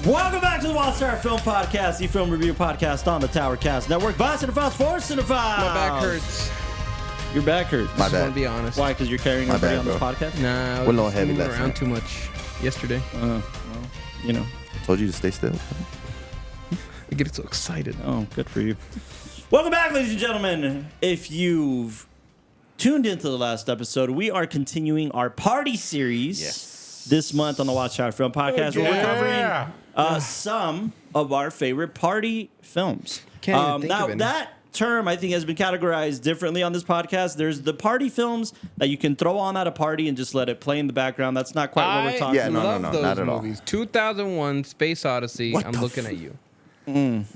Welcome back to the Wild Star Film Podcast, the film review podcast on the Towercast Network. By Cinephiles for Cinephiles. My back hurts. Your back hurts. My I bad. want to be honest. Why? Because you're carrying everybody on this bro. podcast? Nah, I We're a little was heavy moving last around night. too much yesterday. Well, you know. I told you to stay still. I get so excited. Oh, good for you. Welcome back, ladies and gentlemen. If you've tuned into the last episode, we are continuing our party series this month on the Watch Out Film Podcast. Where we're covering some of our favorite party films. Can't even think now, of any. that term, I think, has been categorized differently on this podcast. There's the party films that you can throw on at a party and just let it play in the background. That's not quite what we're talking Yeah, no, about. no, love no, those not at all. movies. 2001, Space Odyssey. What I'm the looking at you.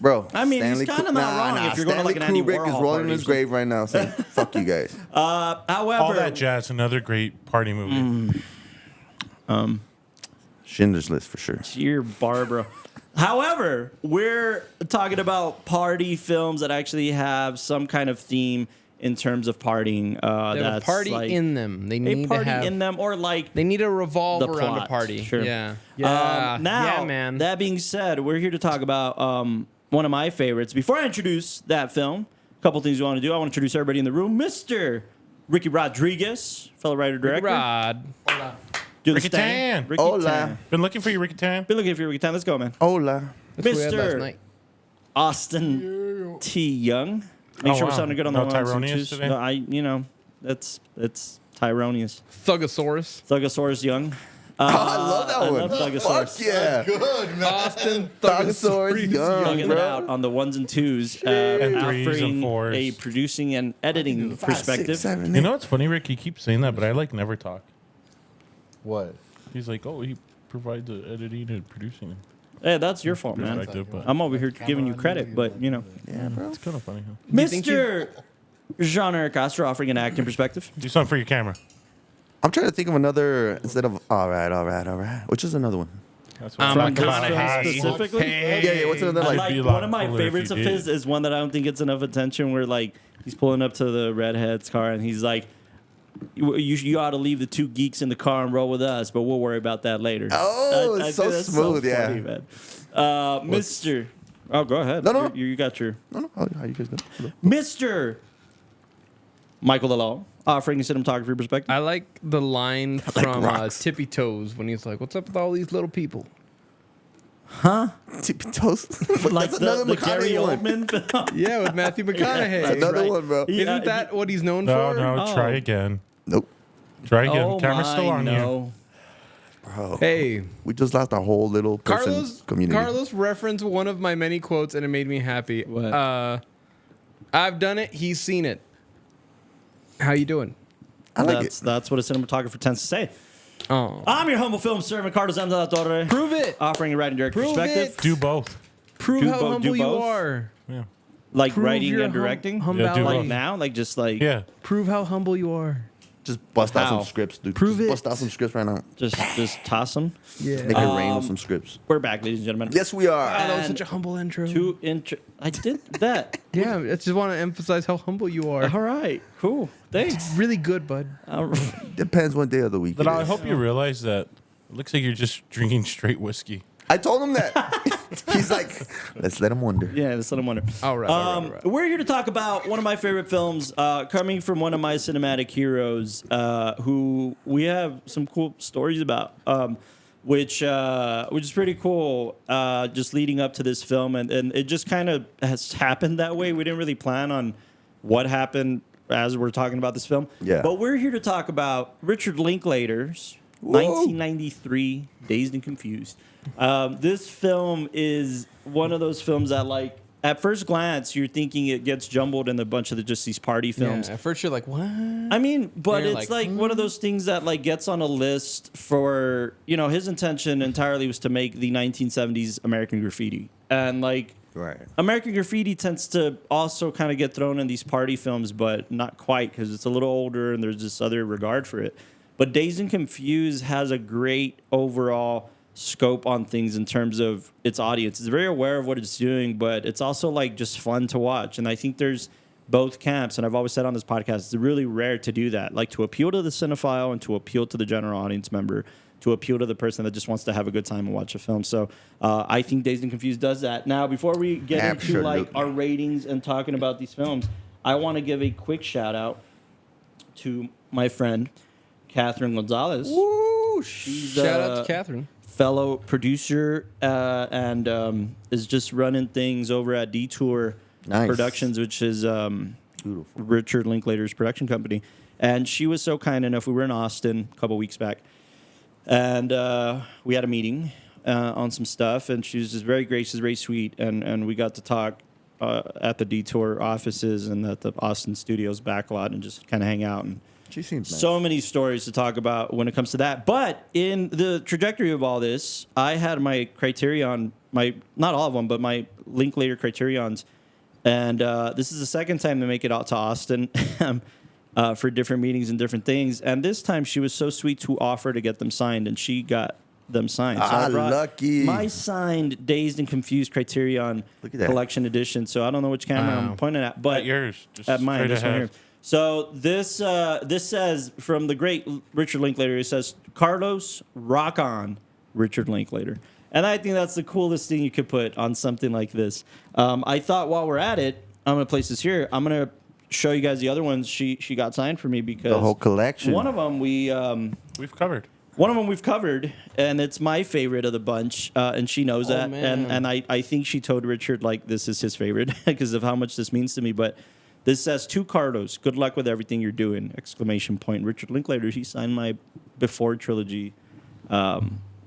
Bro, I mean, he's kinda not wrong if you're going to, like, an Andy Stanley Kubrick is Warhol rolling in party his or something. grave right now saying, fuck you guys. However, All That Jazz, another great party movie. Schindler's List for sure. Dear Barbara. However, we're talking about party films that actually have some kind of theme in terms of partying. They have a That's party like in them. They a need party to have. in them, or like They need to revolve the around plot. a party. Sure. Yeah. Now, yeah, man. that being said, we're here to talk about one of my favorites. Before I introduce that film, a couple things we want to do. I want to introduce everybody in the room. Mr. Ricky Rodriguez, fellow writer-director. Rod. Do the Ricky sting. Tan. Ricky Hola. Tan. Been looking for you, Ricky Tan. Been looking for you, Ricky Tan. Let's go, man. Hola. That's what we had last Mr. night. Austin T. Young. Make sure we're wow. sounding good on No the ones and Tyronius twos. today? No, it's Tyronius. Thugosaurus. Thugosaurus Young. I love that I one. love Thugosaurus. Fuck yeah. Good, man. Austin Thugosaurus Young, Thugging it bro. out on the ones and twos, And threes offering and fours. a producing and editing 5, 6, perspective. 7, You know what's funny, Rick? You keep saying that, but I like never talk. What? He's like, oh, he provides the editing and producing Hey, that's your fault, man. perspective, but I'm over here giving you credit, but you know, Yeah, bro. it's kind of funny. Huh? Mr. Jean-Eric Astor offering an acting perspective. Do something for your camera. I'm trying to think of another instead of all right. Which is another one? That's what I'm From a this kind film of specifically. Yeah, what's another Like, like? be a one lot of my cooler if favorites you of did. his is one that I don't think gets enough attention. Where like he's pulling up to the redhead's car and he's like, "You ought to leave the two geeks in the car and roll with us, but we'll worry about that later." Oh, it's so think that's smooth, yeah. funny, man. Mr. Oh, go ahead. No. You got your No, how you guys doing? Mr. Michael Lalo offering a cinematography perspective. I like the line from rocks. Tippy Toes when he's like, "What's up with all these little people?" Tippy toes. Like That's the another Gary McConaughey one. Oldman film. Yeah, with Matthew McConaughey. That's Another right. one, bro. Yeah, Isn't that what he's known No, for? no, Oh. try again. Nope, Try again. Oh Camera's still my on you. no. bro. Hey, We just lost our whole little person Carlos. community. Carlos referenced one of my many quotes, and it made me happy. What? I've done it. He's seen it. How you doing? I like it. That's what a cinematographer tends to say. Oh, I'm your humble film servant, Carlos M. de la Torre. prove it. Offering a writing director Prove perspective. it. Do both. Prove do how bo- do humble you both? are. Yeah. Like Prove writing your and directing. hum- Yeah, do humbality. Like now, like just like Yeah. Prove how humble you are. Just bust out How? some scripts, dude. Prove Just it. Bust out some scripts right now. just toss them. Yeah. Make it rain with some scripts. We're back, ladies and gentlemen. Yes, we are. That was And such a humble intro. I did that. Yeah, I just want to emphasize how humble you are. All right, cool. Thanks. Really good, bud. Depends what day of the week. But it I is. hope you realize that it looks like you're just drinking straight whiskey. I told him that. He's like, let's let him wonder. Yeah, that's what I'm wondering. All right. We're here to talk about one of my favorite films, coming from one of my cinematic heroes, who we have some cool stories about, which is pretty cool. Just leading up to this film, and it just kind of has happened that way. We didn't really plan on what happened as we're talking about this film. Yeah. But we're here to talk about Richard Linklater's Whoa. 1993 Dazed and Confused. This film is one of those films that, like, at first glance, you're thinking it gets jumbled in a bunch of just these party films. Yeah, at first you're like, what? I mean, but You're it's like, like one of those things that like gets on a list for, you know, his intention entirely was to make the 1970s American Graffiti. And like Right. American Graffiti tends to also kind of get thrown in these party films, but not quite because it's a little older and there's this other regard for it. But Dazed and Confused has a great overall scope on things in terms of its audience. It's very aware of what it's doing, but it's also like just fun to watch. And I think there's both camps, and I've always said on this podcast, it's really rare to do that, like to appeal to the cinephile and to appeal to the general audience member. to appeal to the person that just wants to have a good time and watch a film. So I think Dazed and Confused does that. Now, before we get into like Absolutely. our ratings and talking about these films, I want to give a quick shout out to my friend Catherine Gonzalez. Woo! She's, Shout out to Catherine. fellow producer and is just running things over at Detour Nice. Productions, which is Beautiful. Richard Linklater's production company. And she was so kind enough. We were in Austin a couple weeks back, and we had a meeting on some stuff. And she was just very gracious, very sweet, and we got to talk at the Detour offices and at the Austin studios backlot and just kind of hang out. And She seems nice. so many stories to talk about when it comes to that. But in the trajectory of all this, I had my criterion, not all of them, but my Linklater criterions. And this is the second time to make it out to Austin for different meetings and different things. And this time she was so sweet to offer to get them signed, and she got them signed. So I brought lucky. my signed Dazed and Confused Criterion Look at that. Collection Edition. So I don't know which camera Wow. I'm pointing at, but At yours. Just at mine, straight this one ahead. here. So this says from the great Richard Linklater. It says Carlos, rock on, Richard Linklater, and I think that's the coolest thing you could put on something like this. I thought while we're at it, I'm gonna place this here. I'm gonna show you guys the other ones she got signed for me because The whole collection. One of them We've covered. we've covered, and it's my favorite of the bunch, and she knows that. man. And I think she told Richard, like, this is his favorite because of how much this means to me. But this says, to Carlos, good luck with everything you're doing, exclamation point. Richard Linklater, he signed my Before trilogy,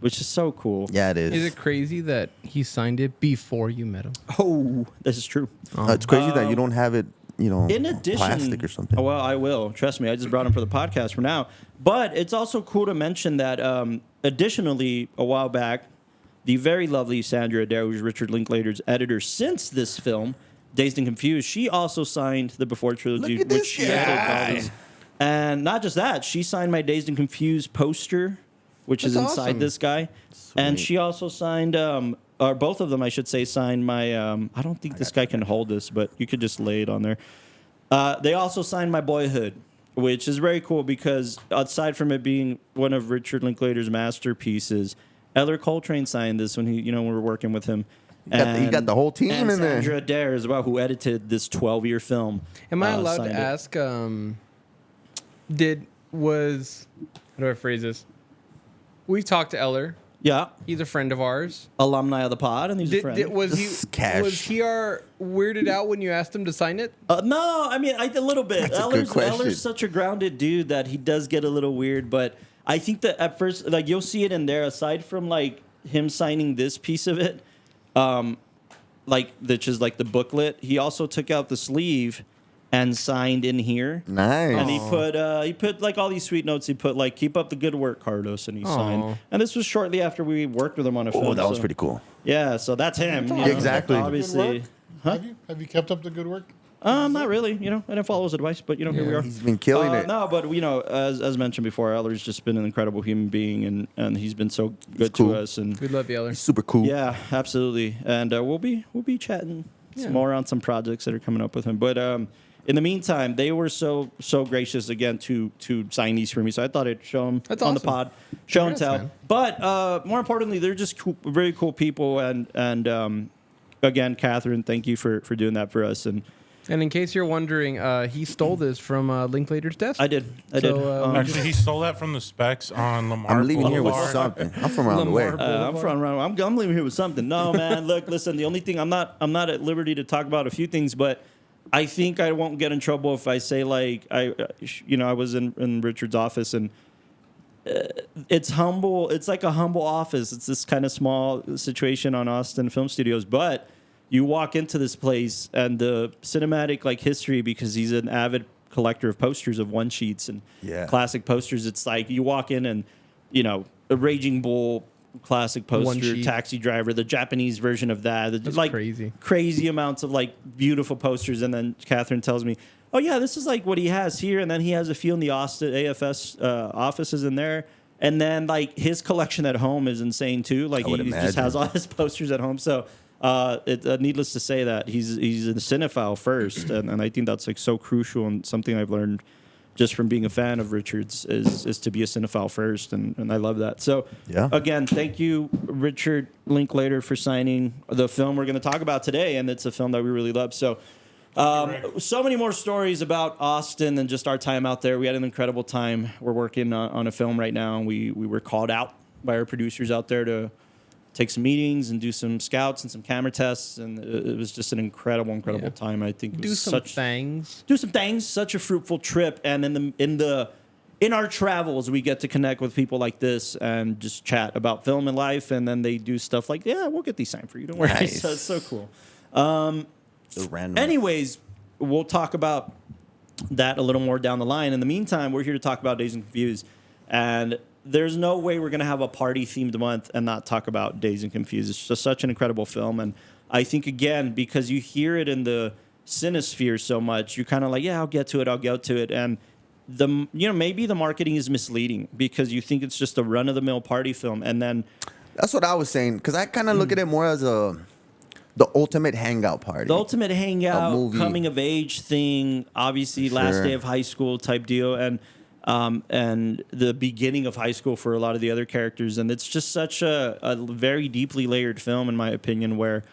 which is so cool. Yeah, it is. Is it crazy that he signed it before you met him? Oh, this is true. It's crazy that you don't have it, In addition, plastic or something. Oh, well, I will. Trust me, I just brought him for the podcast for now. But it's also cool to mention that, additionally, a while back, the very lovely Sandra Adair, who's Richard Linklater's editor since this film, Dazed and Confused, she also signed the Before trilogy, Look at which this she guy. edited all these. And not just that, she signed my Dazed and Confused poster, which is That's inside awesome. this guy. And Sweet. she also signed, or both of them, I should say, signed my. I don't think this guy can hold this, but you could just lay it on there. They also signed my Boyhood, which is very cool because aside from it being one of Richard Linklater's masterpieces, Eller Coltrane signed this when we were working with him. You got the whole team and in there. Sandra Adair as well, who edited this 12-year film. Am I allowed signed to it. ask? How do I phrase this? We talked to Eller. Yeah, He's a friend of ours. alumni of the pod, and he's a friend. Was This is cash. he weirded out when you asked him to sign it? No, I mean, a little bit. That's a good question. Eller's such a grounded dude that he does get a little weird, but I think that at first, like, you'll see it in there, aside from, like, him signing this piece of it, like, which is, like, the booklet, he also took out the sleeve and signed in here. Nice. And he put like all these sweet notes. He put like, "Keep up the good work, Carlos," and he signed. And this was shortly after we worked with him on a film. Oh, that was so- pretty cool. Yeah, so that's him. you know, Exactly. Obviously, Have you kept up the good work? not really. I didn't follow his advice, but here we are. He's been killing it. No, but as mentioned before, Eller's just been an incredible human being, and he's been so good cool. to us. And We love you, Eller. He's super cool. yeah, absolutely. And we'll be chatting some more on some projects that are coming up with him. But in the meantime, they were so gracious again to sign these for me. So I thought I'd show them That's on the awesome. pod, show and Congrats, tell. man. But more importantly, they're just cool, very cool people. And again, Catherine, thank you for doing that for us. And And in case you're wondering, he stole this from Linklater's desk. I did. Actually, he stole that from the specs on Lamar I'm leaving here with Boulevard. something. I'm from around the way. Lamar. I'm from around. I'm leaving here with something. No, man. Look, listen. The only thing I'm not at liberty to talk about a few things, but I think I won't get in trouble if I say like I was in Richard's office and it's humble. It's like a humble office. It's this kind of small situation on Austin Film Studios, but you walk into this place and the cinematic like history, because he's an avid collector of posters of one sheets and classic posters. It's like you walk in and a Raging Bull classic One poster, sheet. Taxi Driver, the Japanese version of that. That's like crazy amounts of like beautiful posters. And then Catherine tells me, "Oh yeah, this is like what he has here." And then he has a few in the Austin AFS offices in there. And then like his collection at home is insane too. Like I would he just imagine. has all his posters at home. So needless to say that he's a cinephile first, and I think that's like so crucial and something I've learned just from being a fan of Richard's, is to be a cinephile first, and I love that. So, Yeah. again, thank you, Richard Linklater, for signing the film we're going to talk about today, and it's a film that we really love. So, so many more stories about Austin than just our time out there. We had an incredible time. We're working on a film right now, and we were called out by our producers out there to take some meetings and do some scouts and some camera tests, and it was just an incredible time. I think it was Do some things. such a fruitful trip, and in our travels we get to connect with people like this and just chat about film and life, and then they do stuff like, yeah, we'll get these signed for you, don't worry. Nice. So it's so cool. The random. Anyways, we'll talk about that a little more down the line. In the meantime, we're here to talk about Dazed and Confused, and there's no way we're going to have a party-themed month and not talk about Dazed and Confused. It's just such an incredible film, and I think, again, because you hear it in the cinesphere so much, you're kind of like, yeah, I'll get to it, and maybe the marketing is misleading because you think it's just a run-of-the-mill party film, and then That's what I was saying, because I kind of look at it more as the ultimate hangout party. the ultimate hangout, movie. coming of age thing, obviously last Sure. day of high school type deal, and the beginning of high school for a lot of the other characters. And it's just such a very deeply layered film, in my opinion, where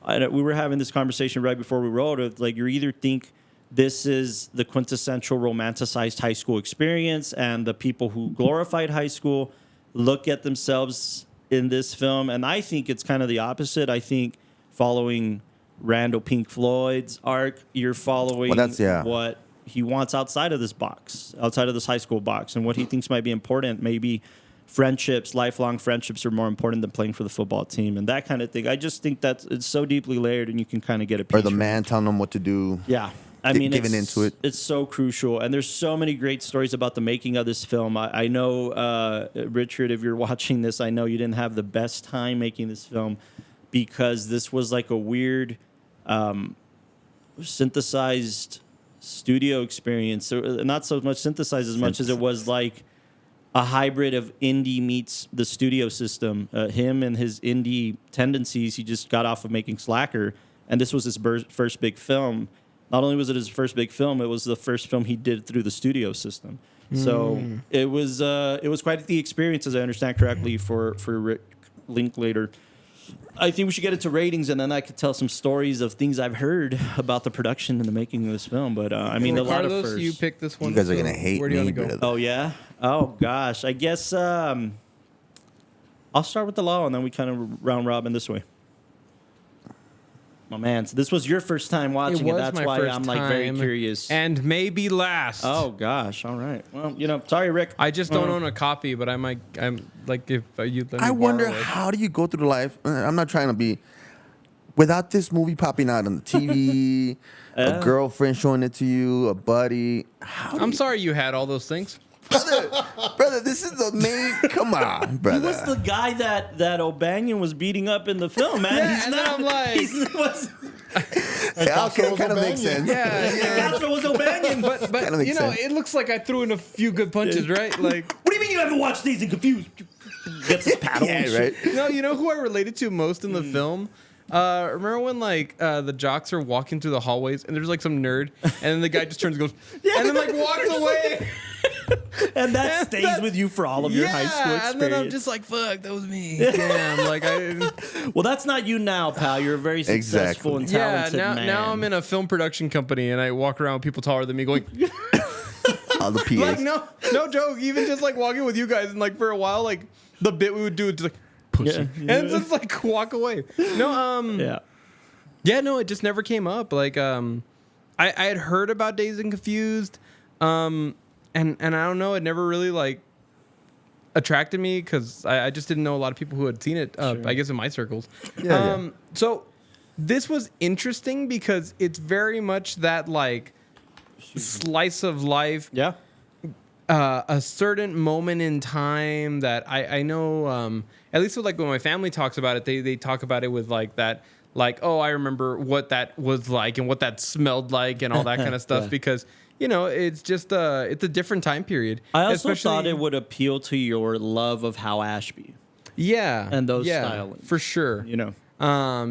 we were having this conversation right before we rolled. Of like, you either think this is the quintessential romanticized high school experience, and the people who glorified high school look at themselves in this film, and I think it's kind of the opposite. I think following Randall Pink Floyd's arc, you're following what he wants outside of this box, outside of this high school box, and what he thinks might be important. Maybe friendships, lifelong friendships, are more important than playing for the football team, and that kind of thing. I just think that it's so deeply layered, and you can kind of get a piece Or the from man it. telling them what to do. Yeah. I mean, giving into it. It's so crucial, and there's so many great stories about the making of this film. I know, Richard, if you're watching this, I know you didn't have the best time making this film because this was like a weird synthesized studio experience. So, not so much synthesized as much as it was like a hybrid of indie meets the studio system. Him and his indie tendencies, he just got off of making Slacker, and this was his first big film. Not only was it his first big film, it was the first film he did through the studio system. So it was quite the experience, as I understand correctly, for Rick Linklater. I think we should get into ratings, and then I could tell some stories of things I've heard about the production and the making of this film. But I mean, a lot of Carlos, firsts. you picked this one. You guys are so going to hate where do you me, want to go? brother. Oh yeah. Oh gosh. I guess I'll start with the law, and then we kind of round robin this way. Oh man, so this was your first time watching it. was That's my why first I'm like very time, curious. and maybe last. Oh gosh. All right. Well, sorry, Rick. I just don't own a copy, but I'm like if you let me I wonder borrow it. how do you go through life. I'm not trying to be without this movie popping out on the TV, a girlfriend showing it to you, a buddy. I'm sorry you had all those things. brother. This is the main. Come on, brother. He was the guy that O'Banion was beating up in the film, man. Yeah, He's and not. then I'm like- Yeah, okay, kind of makes sense. Castro was O'Banion. But Kinda makes you know, sense. it looks like I threw in a few good punches, right? Like, What do you mean you haven't watched Dazed and Confused? Gets his paddle. and Yeah, shit. right. no, you know who I related to most in the film? Remember when like the jocks are walking through the hallways and there's like some nerd and then the guy just turns and goes and then like walks away. And that stays with you for all of your high school experience. and then I'm just like, fuck, that was me. Damn, like Well, that's not you now, pal. You're a very successful and talented man. now I'm in a film production company and I walk around with people taller than me going All the PAs. like no joke, even just like walking with you guys and like for a while like the bit we would do is just like pussy and just like walk away. No, it just never came up. Like I had heard about Dazed and Confused, and I don't know, it never really like attracted me because I just didn't know a lot of people who had seen it. I guess in my circles. Yeah. So this was interesting because it's very much that like slice of life. Yeah. A certain moment in time that I know, at least with like when my family talks about it, they talk about it with like that, like, oh, I remember what that was like and what that smelled like and all that kind of stuff because, you know, it's just it's a different time period. I also Especially- thought it would appeal to your love of Hal Ashby Yeah. and those yeah, stylings. for sure. You know.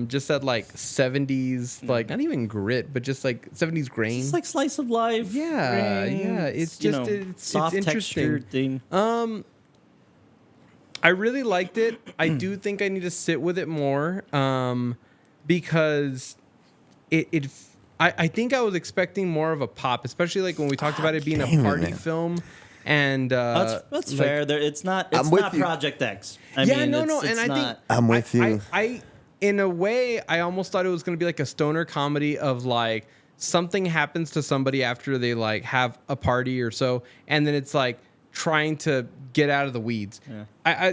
Just that like 70s, like not even grit, but just like 70s grain. It's like slice of life. Yeah, grains, yeah. It's just it's soft interesting. textured thing. I really liked it. I do think I need to sit with it more, because I think I was expecting more of a pop, especially like when we talked about it being a party film. And That's like, fair. It's not I'm with you. Project X. No, and I think I'm with you. I in a way, I almost thought it was going to be like a stoner comedy of like something happens to somebody after they like have a party or so, and then it's like trying to get out of the weeds. Yeah. I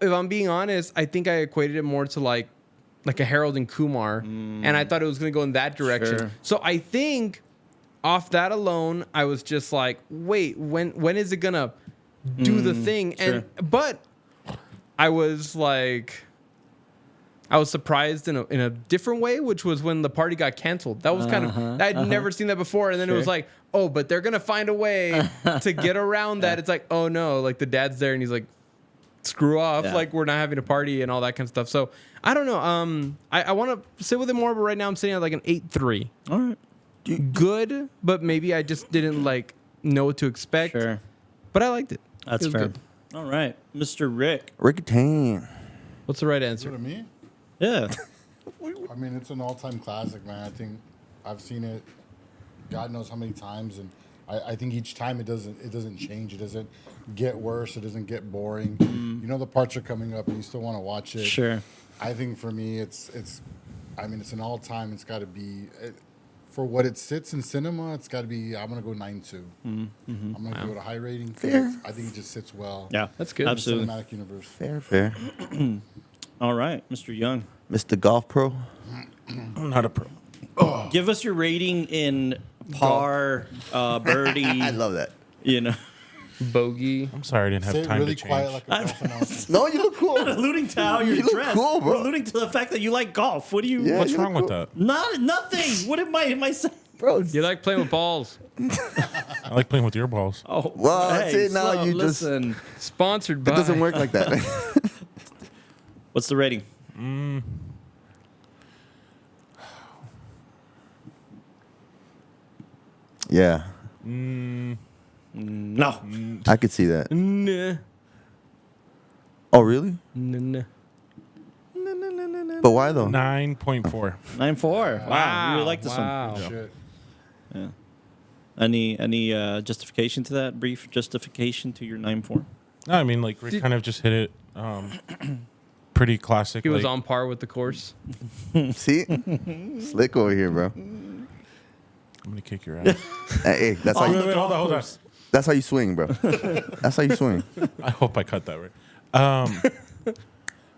if I'm being honest, I think I equated it more to like a Harold and Kumar, and I thought it was going to go in that direction. Sure. So I think off that alone, I was just like, wait, when is it gonna do the thing? Sure. But I was like, I was surprised in a different way, which was when the party got canceled. That was kind of, I'd never seen that before. And then it was like, oh, but they're gonna find a way to get around that. It's like, oh no, like the dad's there and he's like, screw off, like we're not having a party and all that kind of stuff. So I don't know. I want to sit with it more, but right now I'm sitting at like an 8.3. All right. Good, but maybe I just didn't like know what to expect. Sure. But I liked it. That's It was fair. good. All right, Mr. Rick. Rick Tane. What's the right Is it answer? to me? Yeah. I mean, it's an all-time classic, man. I think I've seen it, God knows how many times, and I think each time it doesn't change. It doesn't get worse. It doesn't get boring. You know the parts are coming up, and you still want to watch it. Sure. I think for me, it's an all-time. It's got to be. For what it sits in cinema, it's got to be. I'm gonna go 9.2. I'm gonna give it a high rating. Fair. I think it just sits well. Yeah, That's good. in the Absolutely. cinematic universe. Fair. All right, Mr. Young. Mr. Golf Pro. I'm not a pro. Give us your rating in par, birdie. I love that. You know, Bogey. I'm sorry I didn't have Say it time really to change. quiet like a golf announcer. No, you look cool. alluding to how you're You look dressed. cool, bro. We're alluding to the fact that you like golf. What do you? Yeah. What's you wrong look with cool. that? Nothing. What am I saying? Bro, You like playing with balls. I like playing with your balls. Oh, Well, that's it now, you just- listen. Sponsored by. it doesn't work like that. What's the rating? Yeah, No. I could see that. Nah. Oh, really? Nah. But why though? 9.4. 9.4. Wow. You really like this wow. one. Shit. Yeah. Any justification to that? Brief justification to your 9.4? No, I mean, like, Rick kind of just hit it pretty classic. He was like, on par with the course. See, slick over here, bro. I'm going to kick your ass. Hey, that's how Wait, you, wait, hold on. that's how you swing, bro. That's how you swing. I hope I cut that right.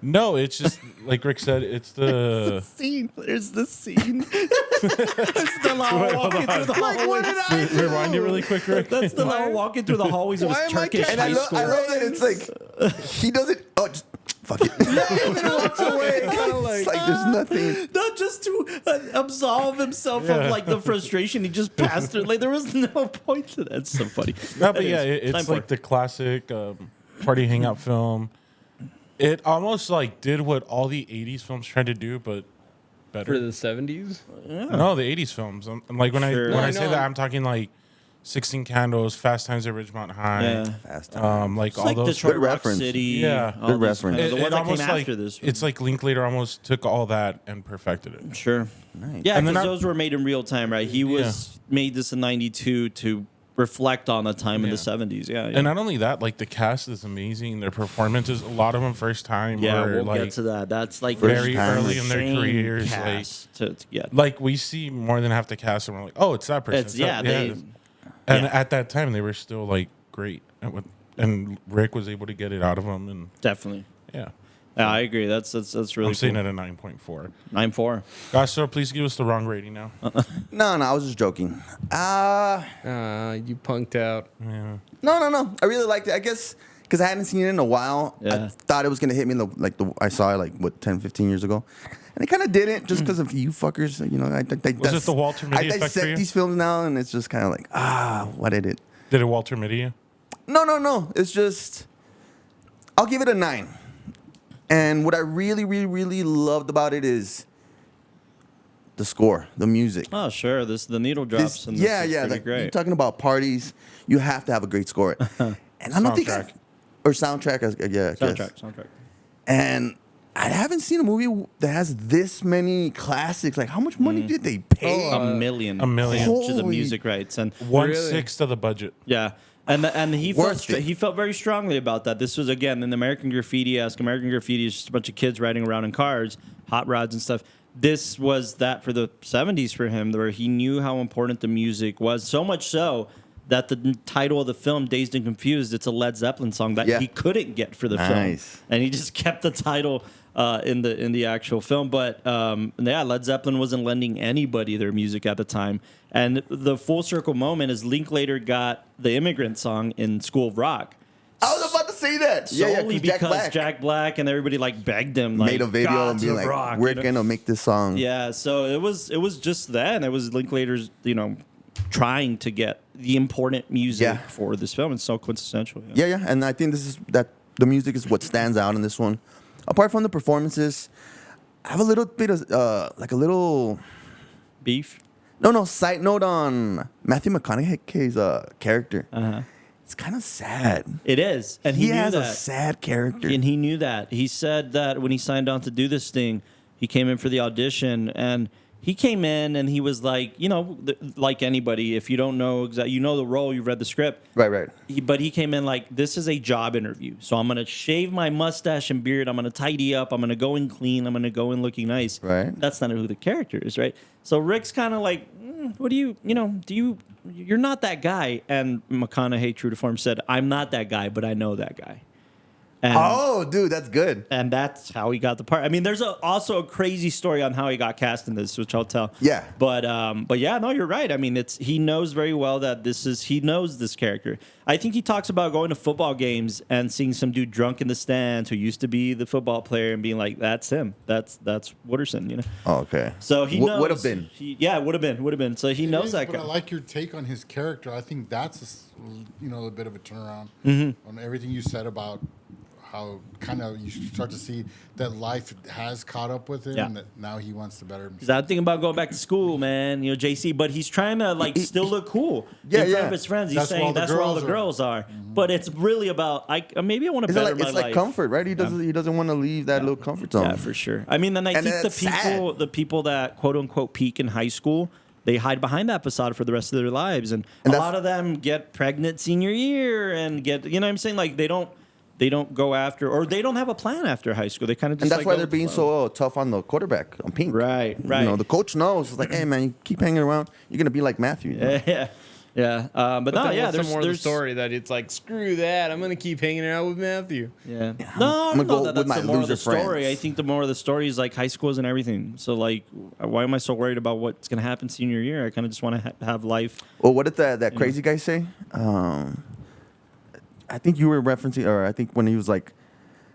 No, it's just, like Rick said, it's the... Scene. There's the scene. It's the Lala walking through the hallways. Rewind it really quick, Rick. That's the Lala walking through the hallways of Why his am I Turkish catching- And high I school. love that it's like he doesn't. Oh, just fuck it. And then walks away, kind of like there's nothing. Not just to absolve himself of like the frustration, he just passed it. Like there was no point to that. That's so funny. No, but yeah, Anyways, it's 9.4. like the classic party hangout film. It almost like did what all the 80s films tried to do, but better. For the 70s? No, the 80s films. I'm like when Sure. I No, when I I say know. that, I'm talking like 16 Candles, Fast Times at Ridgemont High. Yeah. Fast time. Like It's all like those. Detroit Good Rock reference. City. Yeah. all Good these reference. kind of- the ones that came like after this. it's like Linklater almost took all that and perfected it. Sure. Nice. Yeah, And then because I- those were made in real time, right? He was made this in '92 to reflect on the time in the Yeah. '70s. Yeah, yeah. And not only that, like the cast is amazing. Their performances, a lot of them first time. Yeah, or, we'll like, get to that. That's like very time. early in their insane careers. cast to get. Like we see more than half the cast, and we're like, oh, it's that person. It's that- And yeah. at that time, they were still like great. And Rick was able to get it out of them. And Definitely. yeah, Yeah, I agree. That's really I'm sitting cool. at a 9.4. 9.4. Gosh, so please give us the wrong rating now. No, I was just joking. You punked out. Yeah. No. I really liked it. I guess because I hadn't seen it in a while. I Yeah. thought it was gonna hit me I saw it like what 10, 15 years ago, and it kind of didn't just because of you fuckers. You know, Was it the Walter Mitty I effect for dissect you? these films now, and it's just kind of like what did it? Did it Walter Mitty you? No. It's just I'll give it a 9. And what I really, really, really loved about it is the score, the music. Oh, sure. The needle drops. And Yeah, this is pretty like, great. you're talking about parties, you have to have a great score. And I don't think Soundtrack. or soundtrack, yeah, I guess. Soundtrack. And I haven't seen a movie that has this many classics. Like, how much money did they pay? A million. A million. To the Holy- music rights. And 1/6 of the budget. yeah. And he Worth felt it. he felt very strongly about that. This was again an American Graffiti-esque. American Graffiti is just a bunch of kids riding around in cars, hot rods and stuff. This was that for the 70s for him, where he knew how important the music was. So much so that the title of the film, Dazed and Confused, it's a Led Zeppelin song that Yeah. he couldn't get for the Nice. film, and he just kept the title in the actual film. But yeah, Led Zeppelin wasn't lending anybody their music at the time. And the full circle moment is Linklater got the Immigrant song in School of Rock. I was about to say that. Solely 'cause because Jack Black and everybody like begged him, like, made a video and "Gods be of like, rock," we're you know? gonna make this song. Yeah, so it was just that, and it was Linklater's, trying to get the important music Yeah. for this film. It's so quintessential. Yeah, and I think that the music is what stands out in this one. Apart from the performances, I have a little bit of like a little Beef. side note on Matthew McConaughey's character. Uh-huh. It's kind of sad. It is, and He he knew has a that. sad character. And he knew that. He said that when he signed on to do this thing, he came in for the audition, and he came in and he was like, like anybody, if you don't know exactly, the role, you've read the script. Right. But he came in like, this is a job interview. So I'm going to shave my mustache and beard. I'm going to tidy up. I'm going to go in clean. I'm going to go in looking nice. Right. That's not who the character is, right? So Rick's kind of like, what do you're not that guy. And McConaughey, true to form, said, I'm not that guy, but I know that guy. And, Oh, dude, that's good. and that's how he got the part. I mean, there's also a crazy story on how he got cast in this, which I'll tell. Yeah. But yeah, no, you're right. I mean, he knows very well that he knows this character. I think he talks about going to football games and seeing some dude drunk in the stands who used to be the football player and being like, that's him. That's Wooderson, Oh, okay. So he knows. Would have been. Would have been. So he knows that But guy. I like your take on his character. I think that's a bit of a turnaround on everything you said about how kind of you start to see that life has caught up with him, Yeah. and that now he wants to better himself. He's not thinking about going back to school, man. JC, but he's trying to still look cool Yeah, in front yeah. of his friends. He's That's saying where all the that's where all the girls girls are. But it's really about maybe I want to It's better like, my it's life. like comfort, right? He doesn't want to leave that little comfort zone. Yeah, for sure. I mean, then I And think that's sad. the people that quote unquote peak in high school, they hide behind that facade for the rest of their lives, and a that's- lot of them get pregnant senior year and get what I'm saying, like they don't go after, or they don't have a plan after high school. They kind of just And that's like, why go they're with the being flow. so tough on the quarterback, on Pink. Right. The coach knows. It's like, hey, man, you keep hanging around, you're going to be like Matthew. Yeah. But no, then yeah, what's the there's more of the there's story that it's like, screw that, I'm gonna keep hanging out with Matthew. Yeah. I'm No, I gonna don't know go that with that's my the more of the loser story. friends. I think the more of the story is like high school and everything. So like, why am I so worried about what's gonna happen senior year? I kind of just want to have life. Well, what did that crazy guy say? I think you were referencing, or I think when he was like,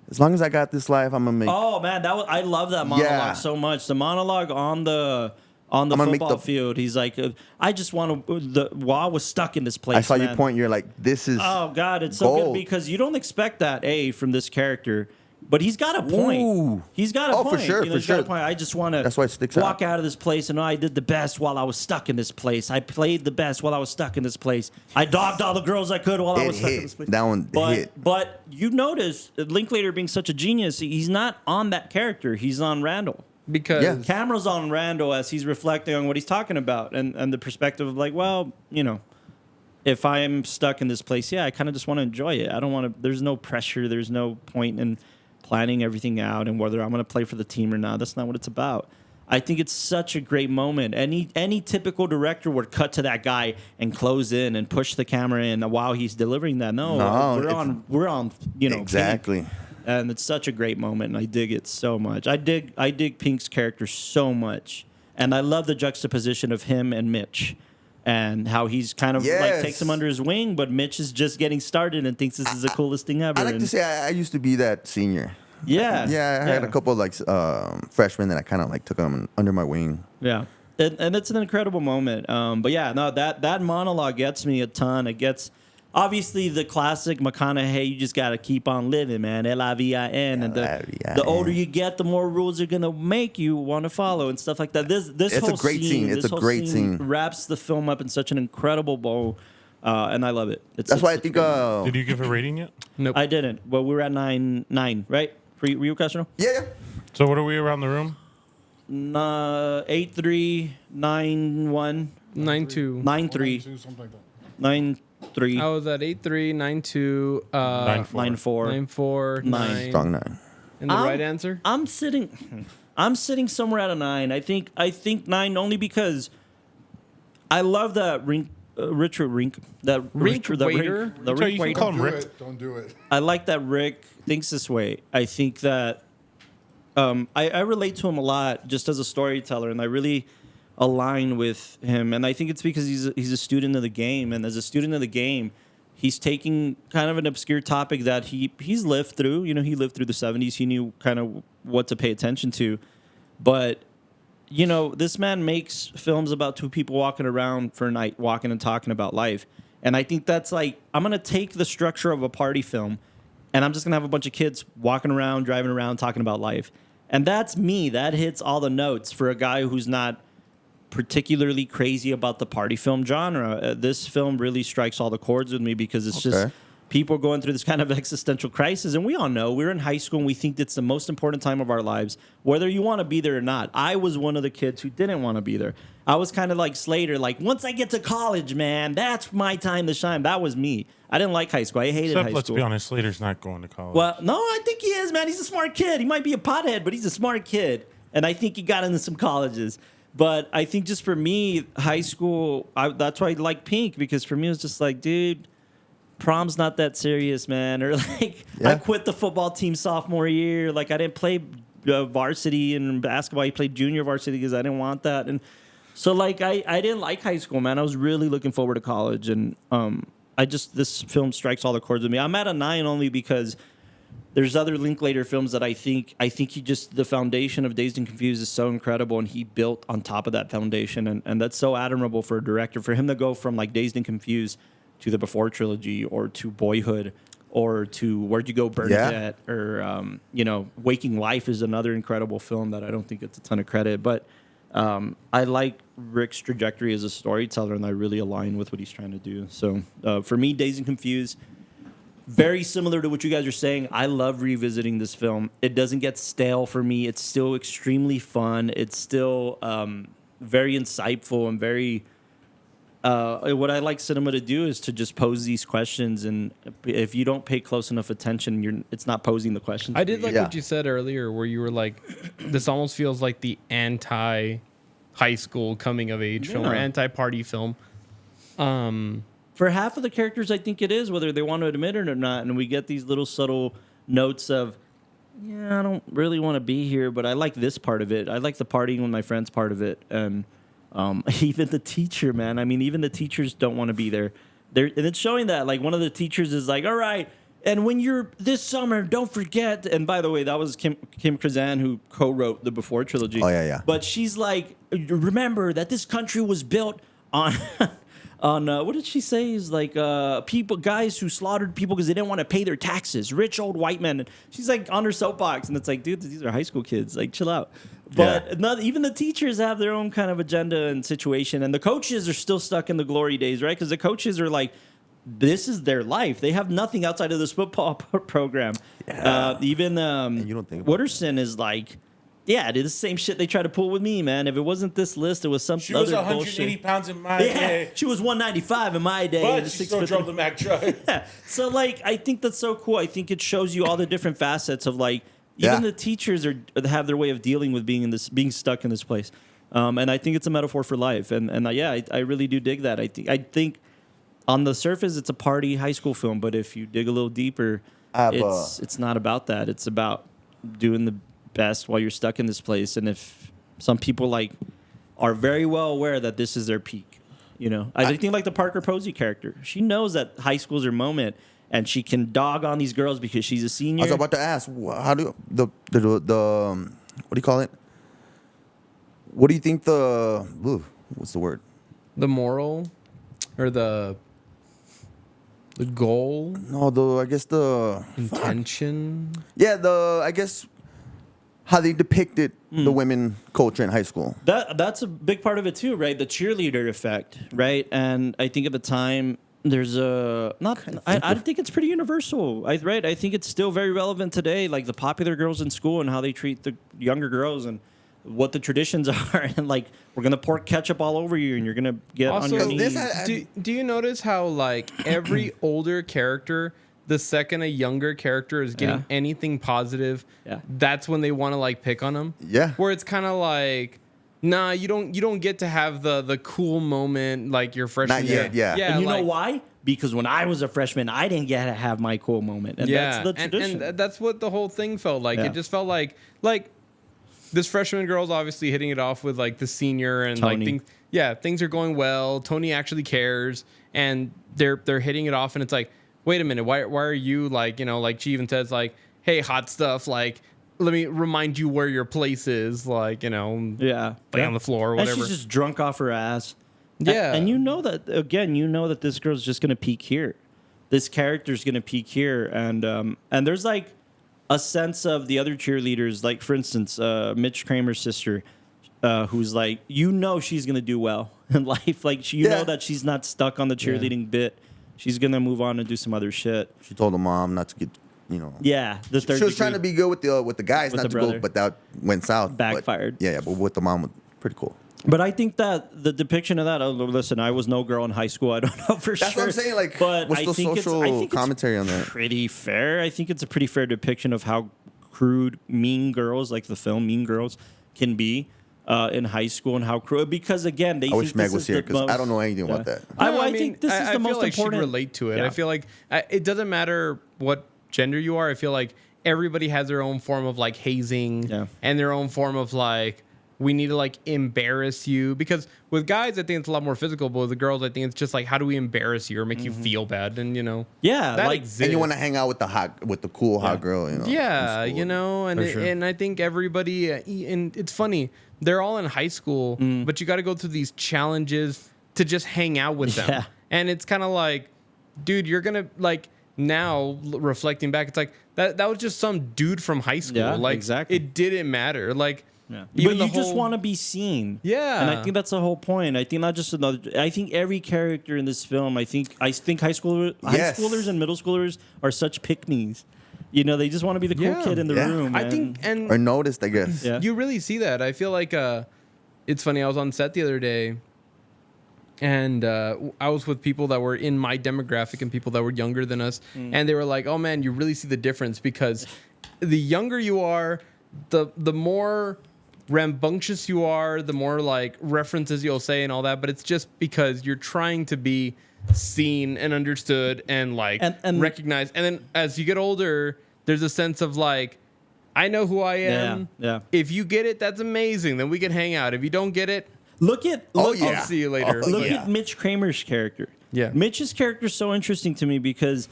as long as I got this life, I'm going to make. Oh man, I love that monologue Yeah. so much. The monologue on the I'm gonna make football the- field. He's like, I just want to. While I was stuck in this place, I saw man. your point. You're like, this is. Oh God, it's so good gold. because you don't expect that from this character, but he's got a point. Ooh. He's got a Oh, point. for sure, He's for got a sure. point. I just want to. That's why it sticks walk out. out of this place and I did the best while I was stuck in this place. I played the best while I was stuck in this place. I dogged all the girls I could while I It was stuck in hit. this place. That one hit. But you notice Linklater being such a genius, he's not on that character. He's on Randall. Because Yeah. Camera's on Randall as he's reflecting on what he's talking about and the perspective of like, well, if I'm stuck in this place, I kind of just want to enjoy it. I don't want to, there's no pressure. There's no point in planning everything out and whether I'm going to play for the team or not. That's not what it's about. I think it's such a great moment. Any typical director would cut to that guy and close in and push the camera in while he's delivering that. No, we're on, Exactly. Pink. And it's such a great moment, and I dig it so much. I dig Pink's character so much, and I love the juxtaposition of him and Mitch, and how he's kind of like Yes. takes him under his wing, but Mitch is just getting started and thinks this is the coolest thing ever. I like and to say I used to be that senior. yeah, Yeah, I had a couple of freshmen that I kind of like took them under my wing. Yeah, and it's an incredible moment. But yeah, no, that monologue gets me a ton. It gets obviously the classic McConaughey, you just got to keep on living, man. L-I-V-I-N. And the older you get, the more rules are going to make you want to follow and stuff like that. This It's whole a great scene. It's this a whole great scene. wraps the film up in such an incredible bow, and I love it. That's why I think. Did you give a rating yet? Nope. I didn't. Well, we were at 9, right? For you, Castro? Yeah. So what are we around the room? 8-3, 9-1, 9-2. 9-3, 192, something like that. 9-3, I was at 8-3, 9-2, 9-4. 9-4. 9-4, 9. Strong 9. And the right answer? I'm sitting somewhere at a 9. I think 9 only because I love that Richard Rink. That Richard, that Waiter? Rink, the That's why Rink you can waiter. call him Do Rick. it. Don't do it. I like that Rick thinks this way. I think that I relate to him a lot just as a storyteller, and I really align with him. And I think it's because he's a student of the game, and as a student of the game, he's taking kind of an obscure topic that he's lived through. You know, he lived through the 70s. He knew kind of what to pay attention to. But, you know, this man makes films about two people walking around for a night, walking and talking about life. And I think that's like, I'm going to take the structure of a party film, and I'm just going to have a bunch of kids walking around, driving around, talking about life. And that's me. That hits all the notes for a guy who's not particularly crazy about the party film genre. This film really strikes all the chords with me because it's just people going through this kind of existential crisis. And we all know we're in high school and we think it's the most important time of our lives, whether you want to be there or not. I was one of the kids who didn't want to be there. I was kind of like Slater, like, once I get to college, man, that's my time to shine. That was me. I didn't like high school. I hated Except, high let's school. be honest, Slater's not going to college. Well, no, I think he is, man. He's a smart kid. He might be a pothead, but he's a smart kid. And I think he got into some colleges. But I think just for me, high school, that's why I like Pink, because for me, it was just like, dude, prom's not that serious, man. Or like, I quit the football team sophomore year. Like, I didn't play varsity in basketball. I played junior varsity because I didn't want that. And so, like, I didn't like high school, man. I was really looking forward to college. And this film strikes all the chords with me. I'm at a 9 only because there's other Linklater films that I think he just, the foundation of Dazed and Confused is so incredible, and he built on top of that foundation. And that's so admirable for a director, for him to go from like Dazed and Confused to the Before trilogy, or to Boyhood, or to Where'd You Go, Bernadette, or Waking Life is another incredible film that I don't think gets a ton of credit. But I like Rick's trajectory as a storyteller, and I really align with what he's trying to do. So for me, Dazed and Confused, very similar to what you guys are saying. I love revisiting this film. It doesn't get stale for me. It's still extremely fun. It's still very insightful and very... what I like cinema to do is to just pose these questions, and if you don't pay close enough attention, it's not posing the questions. I did like Yeah. what you said earlier, where you were like, this almost feels like the anti-high school coming of age film, or Yeah. anti-party film. For half of the characters, I think it is, whether they want to admit it or not. And we get these little subtle notes of, yeah, I don't really want to be here, but I like this part of it. I like the partying with my friends part of it. And even the teacher, man. I mean, even the teachers don't want to be there. And it's showing that, like, one of the teachers is like, all right, and when you're this summer, don't forget. And by the way, that was Kim Kazan who co-wrote the Before trilogy. Oh, yeah. But she's like, remember that this country was built on... what did she say? Is like guys who slaughtered people because they didn't want to pay their taxes. Rich old white men. And she's like on her soapbox, and it's like, dude, these are high school kids. Like, chill out. But even the teachers have their own kind of agenda and situation, and the coaches are still stuck in the glory days, right? Because the coaches are like, this is their life. They have nothing outside of this football program. Yeah. Even you don't think about Wooderson is like, yeah, dude, the same shit they try to pull with me, man. If it wasn't this list, it was some she other was 180 bullshit. pounds in my Yeah, day, she was 195 in my day. but and she still drove the Mack truck. Yeah. So, like, I think that's so cool. I think it shows you all the different facets of, like, even the teachers have their way of dealing with being stuck in this place. And I think it's a metaphor for life. And I really do dig that. I think on the surface it's a party high school film, but if you dig a little deeper, it's not about that. It's about doing the best while you're stuck in this place. And if some people like are very well aware that this is their peak, you know, I think like the Parker Posey character, she knows that high school's her moment, and she can dog on these girls because she's a senior. I was about to ask, how do the what do you call it? What do you think what's the word? The moral, or the The goal, No, I guess intention. I guess how they depicted the women culture in high school. That's a big part of it too, right? The cheerleader effect, right? And I think at the time there's I think it's pretty universal, right? I think it's still very relevant today, like the popular girls in school and how they treat the younger girls and what the traditions are, and like we're gonna pour ketchup all over you and you're gonna get on Also, your knees. do you notice how like every older character, the second a younger character is getting Yeah. anything positive, Yeah. that's when they want to like pick on them. Yeah. Where it's kind of like, nah, you don't get to have the cool moment like your freshman Not year. yet, yeah. Yeah, And you like, know why? Because when I was a freshman, I didn't get to have my cool moment, and yeah, that's the tradition. and that's what the whole thing felt like. Yeah. It just felt like this freshman girl's obviously hitting it off with like the senior, and Tony. like things are going well. Tony actually cares, and they're hitting it off, and it's like, wait a minute, why are you like, like she even says like, hey, hot stuff, like let me remind you where your place is, like, yeah, lay on the floor or and whatever. she's just drunk off her ass. Yeah. and you know that again. You know that this girl's just gonna peak here. This character's gonna peak here, and there's like a sense of the other cheerleaders, like for instance, Mitch Kramer's sister, who's like, she's gonna do well in life. Like you know that she's not stuck on the cheerleading bit. She's gonna move on and do some other shit. She told her mom not to get, Yeah, the third. She was trying to be good with the guys, With not the to brother. go, but that went south. But- Backfired. yeah, but with the mom was pretty cool. But I think that the depiction of that. Listen, I was no girl in high school. I don't know for sure. That's what I'm saying. Like, but what's I the think social I think commentary on that? Pretty fair. I think it's a pretty fair depiction of how crude Mean Girls, like the film Mean Girls, can be in high school, and how crude. Because again, they. I think wish Meg this was is here the because I most- don't know anything about that. I think this is the I most feel like important. she'd relate to it. Yeah. I feel like it doesn't matter what gender you are. I feel like everybody has their own form of like hazing and their own form of like, we need to like embarrass you, because with guys I think it's a lot more physical, but with the girls I think it's just like, how do we embarrass you or make you feel bad? And Yeah, that like exists. And you want to hang out with the cool hot girl, Yeah, in school. and For sure. and I think everybody, and it's funny, they're all in high school, but you got to go through these challenges to just hang out with them. Yeah. And it's kind of like, dude, you're gonna like, now reflecting back, it's like that was just some dude from high school. Yeah, like exactly. it didn't matter. Like Yeah. even But the you just whole- want to be seen. Yeah. And I think that's the whole point. I think not just another. I think every character in this film. I think high Yes. schoolers and middle schoolers are such pick-me's. They just want to be the cool Yeah. kid in the Yeah. room. I think, and Or noticed, I guess. Yeah. you really see that. I feel like it's funny. I was on set the other day, and I was with people that were in my demographic and people that were younger than us, and they were like, "Oh man, you really see the difference, because the younger you are, the more rambunctious you are, the more like references you'll say and all that. But it's just because you're trying to be seen and understood and like And- recognized. And then as you get older, there's a sense of like, I know who I am. Yeah. If you get it, that's amazing. Then we can hang out. If you don't get it, Look at Oh, look, yeah. I'll see you later. Oh, look yeah. at Mitch Kramer's character. Yeah. Mitch's character is so interesting to me because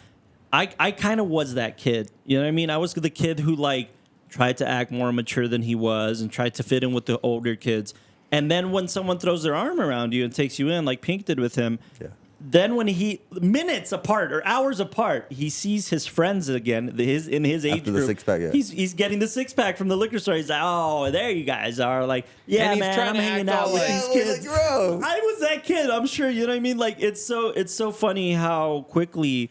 I kind of was that kid. You know what I mean? I was the kid who like tried to act more mature than he was and tried to fit in with the older kids. And then when someone throws their arm around you and takes you in, like Pink did with him, then when minutes apart or hours apart, he sees his friends again, in his age After the group. six-pack, yeah. He's getting the 6-pack from the liquor store. He's like, oh, there you guys are. Like, yeah, And he's man, trying I'm to hanging act out all with like- these Yeah, kids. like, bro. I was that kid. I'm sure. You know what I mean? Like, it's so funny how quickly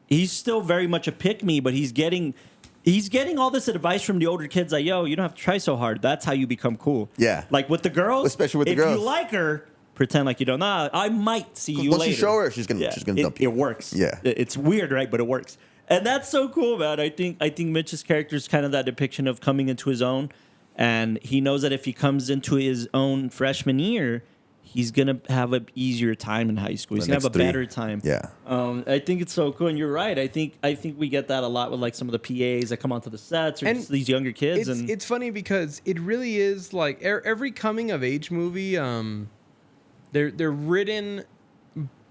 he's still very much a pick me, but he's getting all this advice from the older kids. Like, yo, you don't have to try so hard. That's how you become cool. Yeah. Like with the girls, Especially with the if girls. you like her, pretend like you don't. Nah, I might see you Once later. you show her, she's gonna dump you. It works. Yeah. It's weird, right? But it works. And that's so cool, man. I think Mitch's character is kind of that depiction of coming into his own, and he knows that if he comes into his own freshman year, he's gonna have an easier time in high school. He's The gonna have a next three. better time. Yeah. I think it's so cool, and you're right. I think we get that a lot with like some of the PAs that come onto the sets or And just these younger kids. It's funny because it really is like every coming of age movie. They're written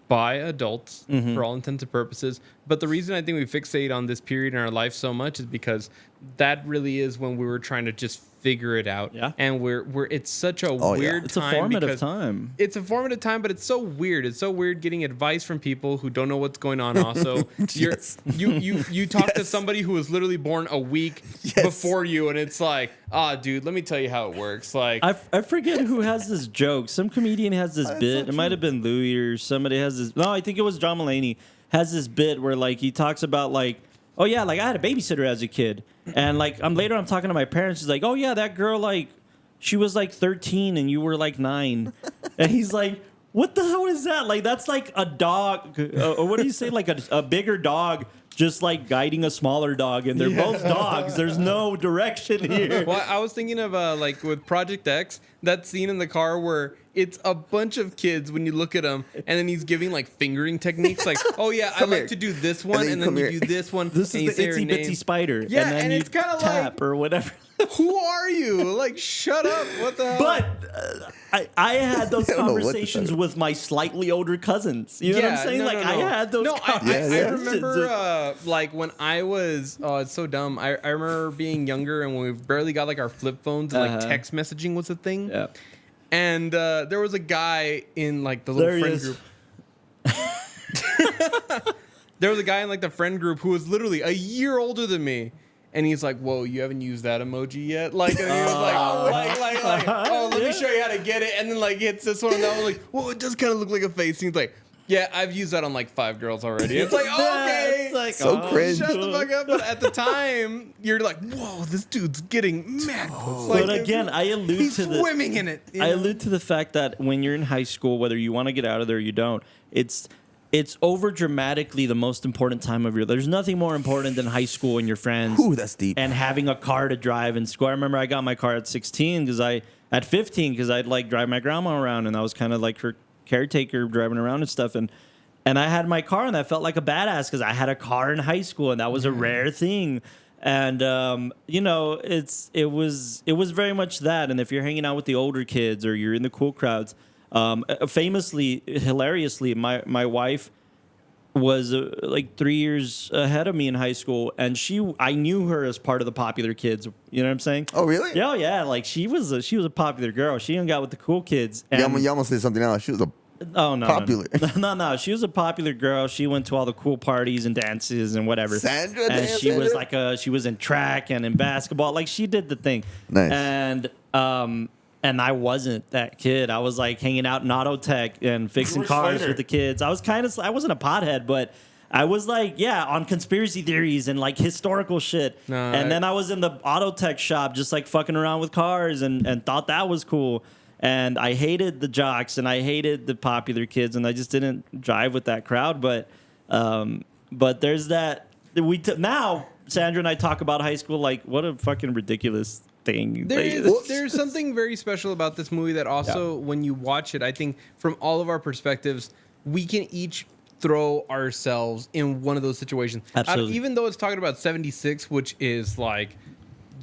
by adults for all intents and purposes. But the reason I think we fixate on this period in our life so much is because that really is when we were trying to just figure it out. Yeah. And we're it's such a yeah. weird It's a time. formative because time. It's a formative time, but it's so weird. It's so weird getting advice from people who don't know what's going on. Also, Yes. you talk to Yes. somebody who was literally born a week Yes. before you, and it's like, dude, let me tell you how it works. Like, I forget who has this joke. Some comedian has this bit. It might have been Louis or somebody has this. No, I think it was John Mulaney has this bit where like he talks about like, oh yeah, like I had a babysitter as a kid, and like I'm talking to my parents. He's like, oh yeah, that girl like she was like 13 and you were like 9, and he's like, what the hell is that? Like that's like a dog, or what do you say? Like a bigger dog. Just like guiding a smaller dog, and they're both dogs. There's no direction here. well, I was thinking of like with Project X, that scene in the car where it's a bunch of kids when you look at them, and then he's giving like fingering techniques, like, oh yeah, I Come like here. to do this one, then and you then come you here. do this one. This and you is the say her itsy name. bitsy spider. Yeah, and then and you it's kinda tap like- or whatever. Who are you? Like, shut up! What the hell? But I had those I don't know what to conversations say. with my slightly older cousins. You know what I'm saying? no, like no, no. I had those. No, conversations. Yeah. I remember like when I was. Oh, it's so dumb. I remember being younger and when we barely got like our flip phones and like Uh-huh. text messaging was a thing. Yeah. And there was a guy in like the little There he friend is. group. There was a guy in like the friend group who was literally a year older than me. And he's like, "Whoa, you haven't used that emoji yet?" Like, and he was like, "Oh, let me show you how to get it." And then like hits this one, and I was like, "Whoa, it does kind of look like a face." And he's like, "Yeah, I've used that on like 5 girls already." It's like, okay, It's like, So cringe. shut the fuck up. But at the time, you're like, "Whoa, this dude's getting mad." Like, But again, I allude he's to the. swimming in it. you I know? allude to the fact that when you're in high school, whether you want to get out of there or you don't, it's over dramatically the most important time of your. There's nothing more important than high school and your friends. Ooh, that's deep. And having a car to drive in school. I remember I got my car at 16 at 15 because I'd like drive my grandma around and I was kind of like her caretaker driving around and stuff. And I had my car and I felt like a badass because I had a car in high school and that was a rare thing. And you know, it was very much that. And if you're hanging out with the older kids or you're in the cool crowds, famously, hilariously, my wife was like 3 years ahead of me in high school, and I knew her as part of the popular kids. You know what I'm saying? Oh, really? Yeah, yeah. Like she was a popular girl. She hung out with the cool kids. And, You almost said something else. She was a oh no, popular. No. She was a popular girl. She went to all the cool parties and dances and whatever. Sandra, and damn, she was Sandra. like she was in track and in basketball. Like she did the thing. Nice. And I wasn't that kid. I was like hanging out in auto tech and fixing were cars Slater. with the kids. I wasn't a pothead, but I was like, yeah, on conspiracy theories and like historical shit. Then I was in the auto tech shop just like fucking around with cars and thought that was cool. And I hated the jocks and I hated the popular kids and I just didn't jive with that crowd. But there's that. Now Sandra and I talk about high school like what a fucking ridiculous thing. There's something very special about this movie that also, when you watch it, I think from all of our perspectives, we can each throw ourselves in one of those situations. Absolutely. Even though it's talking about 76, which is like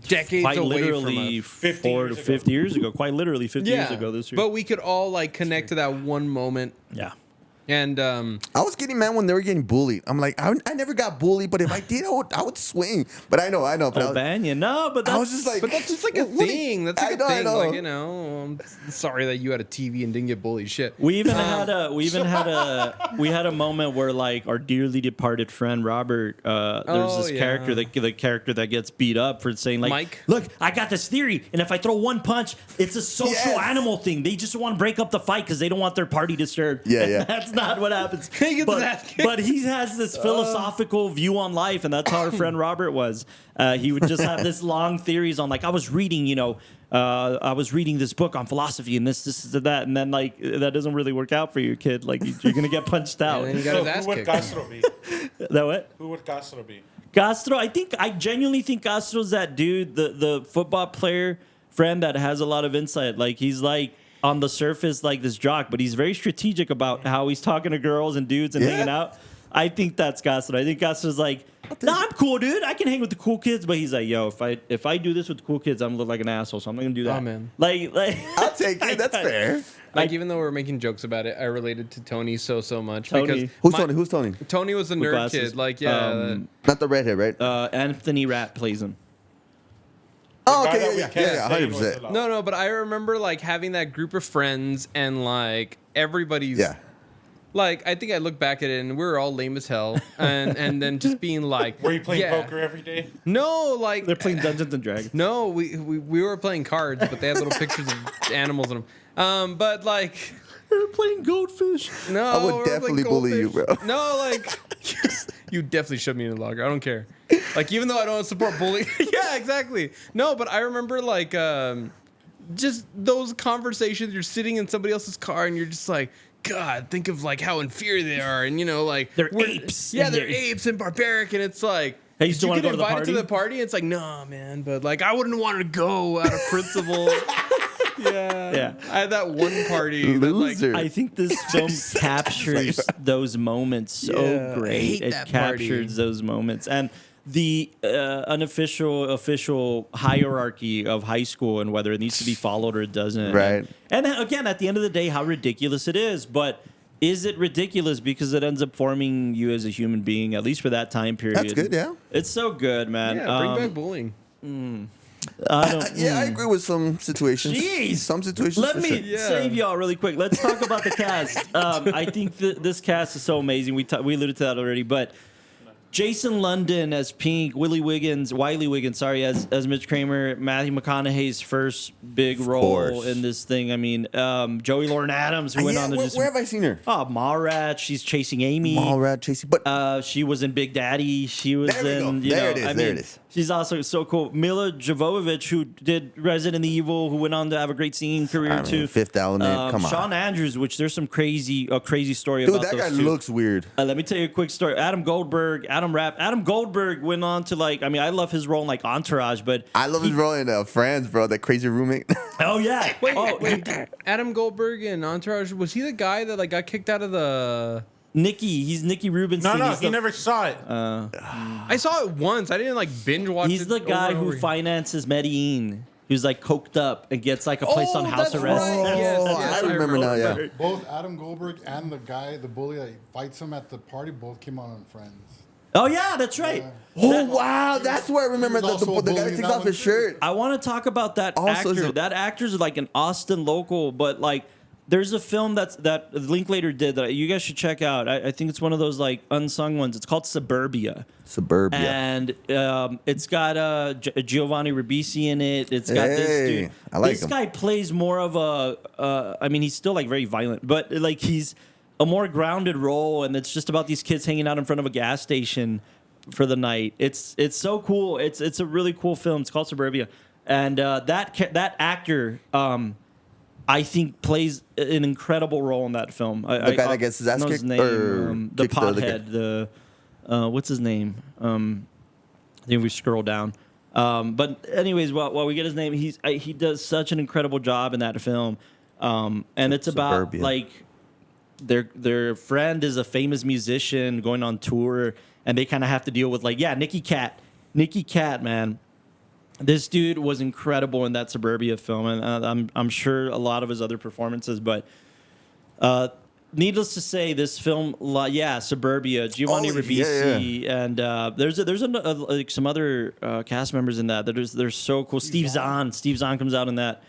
decades quite away literally from us. 50 4 to years ago. 50 years ago. Quite literally 50 years ago this year. But we could all like connect to that one moment. Yeah. And I was getting mad when they were getting bullied. I'm like, I never got bullied, but if I did, I would swing. But I know. But Oh, Banyan. No, but I was just like, but that's just like a what do you- thing. That's like I a know, I thing. know. Like, you know, I'm sorry that you had a TV and didn't get bullied. Shit. we had a moment where like our dearly departed friend Robert, there's this character the character that gets beat up for saying like, Mike? look, I got this theory, and if I throw one punch, it's a social Yes. animal thing. They just want to break up the fight because they don't want their party disturbed. Yeah, And yeah. that's not what happens. He gets his ass kicked. But he has this philosophical view on life, and that's how our friend Robert was. He would just have this long theories on like I was reading this book on philosophy and this that, and then like that doesn't really work out for you, kid. Like you're gonna get punched out. And then you got So his ass who would kicked. Castro be? That what? Who would Castro be? Castro, I genuinely think Castro's that dude, the football player friend that has a lot of insight. Like he's like on the surface like this jock, but he's very strategic about how he's talking to girls and dudes and Yeah. hanging out. I think that's Castro. I think Castro's like, nah, I'm cool, dude. I can hang with the cool kids, but he's like, yo, if I do this with the cool kids, I'm gonna look like an asshole, so I'm not gonna do that. Oh, man. Like I'll take it. That's fair. Like, even though we're making jokes about it, I related to Tony so much. Tony. Because Who's Tony? Who's Tony? Tony was the With nerd glasses. kid. Like, yeah. Not the redhead, right? Anthony Rapp plays him. Oh, guy okay, that we yeah, can't yeah, say 100%. was No, but I remember like having that group of friends and like everybody's Yeah. like I think I look back at it and we were all lame as hell and then just being like Were you playing yeah. poker every day? No, like They're playing Dungeons and Dragons. no, we were playing cards, but they had little pictures of animals in them. But like They're playing Goldfish. no, I would we were playing definitely bully you, Goldfish. bro. No, like you definitely shove me in the locker. I don't care. Like even though I don't support bullying. Yeah, exactly. No, but I remember like just those conversations. You're sitting in somebody else's car and you're just like, God, think of like how inferior they are, and you know, like They're we're- apes. Yeah, And they're they're- apes and barbaric, and it's like. Hey, you did still you wanna get go to the invited party? to the party? It's like, nah, man, but like I wouldn't want to go out of principle. Yeah. Yeah. I had that one party. That, like, Loser. I think this film captures those moments so Yeah, I great. hate It that party. captures those moments and the unofficial, official hierarchy of high school and whether it needs to be followed or it doesn't. Right. And again, at the end of the day, how ridiculous it is, but. Is it ridiculous because it ends up forming you as a human being, at least for that time period? That's good, yeah. It's so good, man. yeah, bring back bullying. I don't, Yeah, I agree with some situations. Jeez. Some situations. Let for me sure. Yeah. save y'all really quick. Let's talk about the cast. I think this cast is so amazing. We alluded to that already, but Jason London as Pink, Wiley Wiggins, as Mitch Kramer, Matthew McConaughey's first big role course. in this thing. I mean, Joey Lauren Adams, who went Yeah, on to where, just where have I seen her? Mallrats. She's chasing Amy. Mallrat, Chasey. But She was in Big Daddy. She was There we go. in. You There know, it is, I there mean, it is. she's also so cool. Mila Jovovich, who did Resident Evil, who went on to have a great singing career I mean, too. Fifth Element, come on. Sean Andrews, which there's some crazy story dude, about that those guy two. looks weird. Let me tell you a quick story. Adam Goldberg went on to I love his role in like Entourage, but I love his role in Friends, bro. That crazy roommate. oh yeah, Wait, Adam Goldberg in Entourage, was he the guy that like got kicked out of the? he's Nicky Rubinstein. No, He's he the- never saw it. I saw it once. I didn't like binge watch it. He's the guy over and who over. finances Medellin, who's like coked up and gets like a place on house that's arrest. right. Yes, Oh, yes, I remember now, yeah. Both Adam Goldberg and the guy, the bully that fights him at the party, both came on Friends. Oh yeah, that's right. Oh, wow. That's where I remember He was the also a guy that bully in takes that off his one, too. shirt. I want to talk about that Also, actor. is a- That actor's like an Austin local, but like there's a film that Linklater did that you guys should check out. I think it's one of those like unsung ones. It's called Suburbia. Suburbia. And it's got Giovanni Ribisi in it. It's got this Hey, dude. I like this him. guy plays more of a. I mean, he's still like very violent, but like he's a more grounded role, and it's just about these kids hanging out in front of a gas station for the night. It's so cool. It's a really cool film. It's called Suburbia, and that actor. I think plays an incredible role in that film. The guy that gets his ass know kicked? name, Or the kicked the other guy? pothead. What's his name? I think we scroll down. But anyways, while we get his name, he does such an incredible job in that film, and it's about Suburbia. like their friend is a famous musician going on tour, and they kind of have to deal with Nicky Cat, man. This dude was incredible in that Suburbia film, and I'm sure a lot of his other performances. But needless to say, this film, Suburbia, Giovanni Oh, Ribisi, yeah. and there's like some other cast members in that. They're so cool. Steve Zahn comes out in that.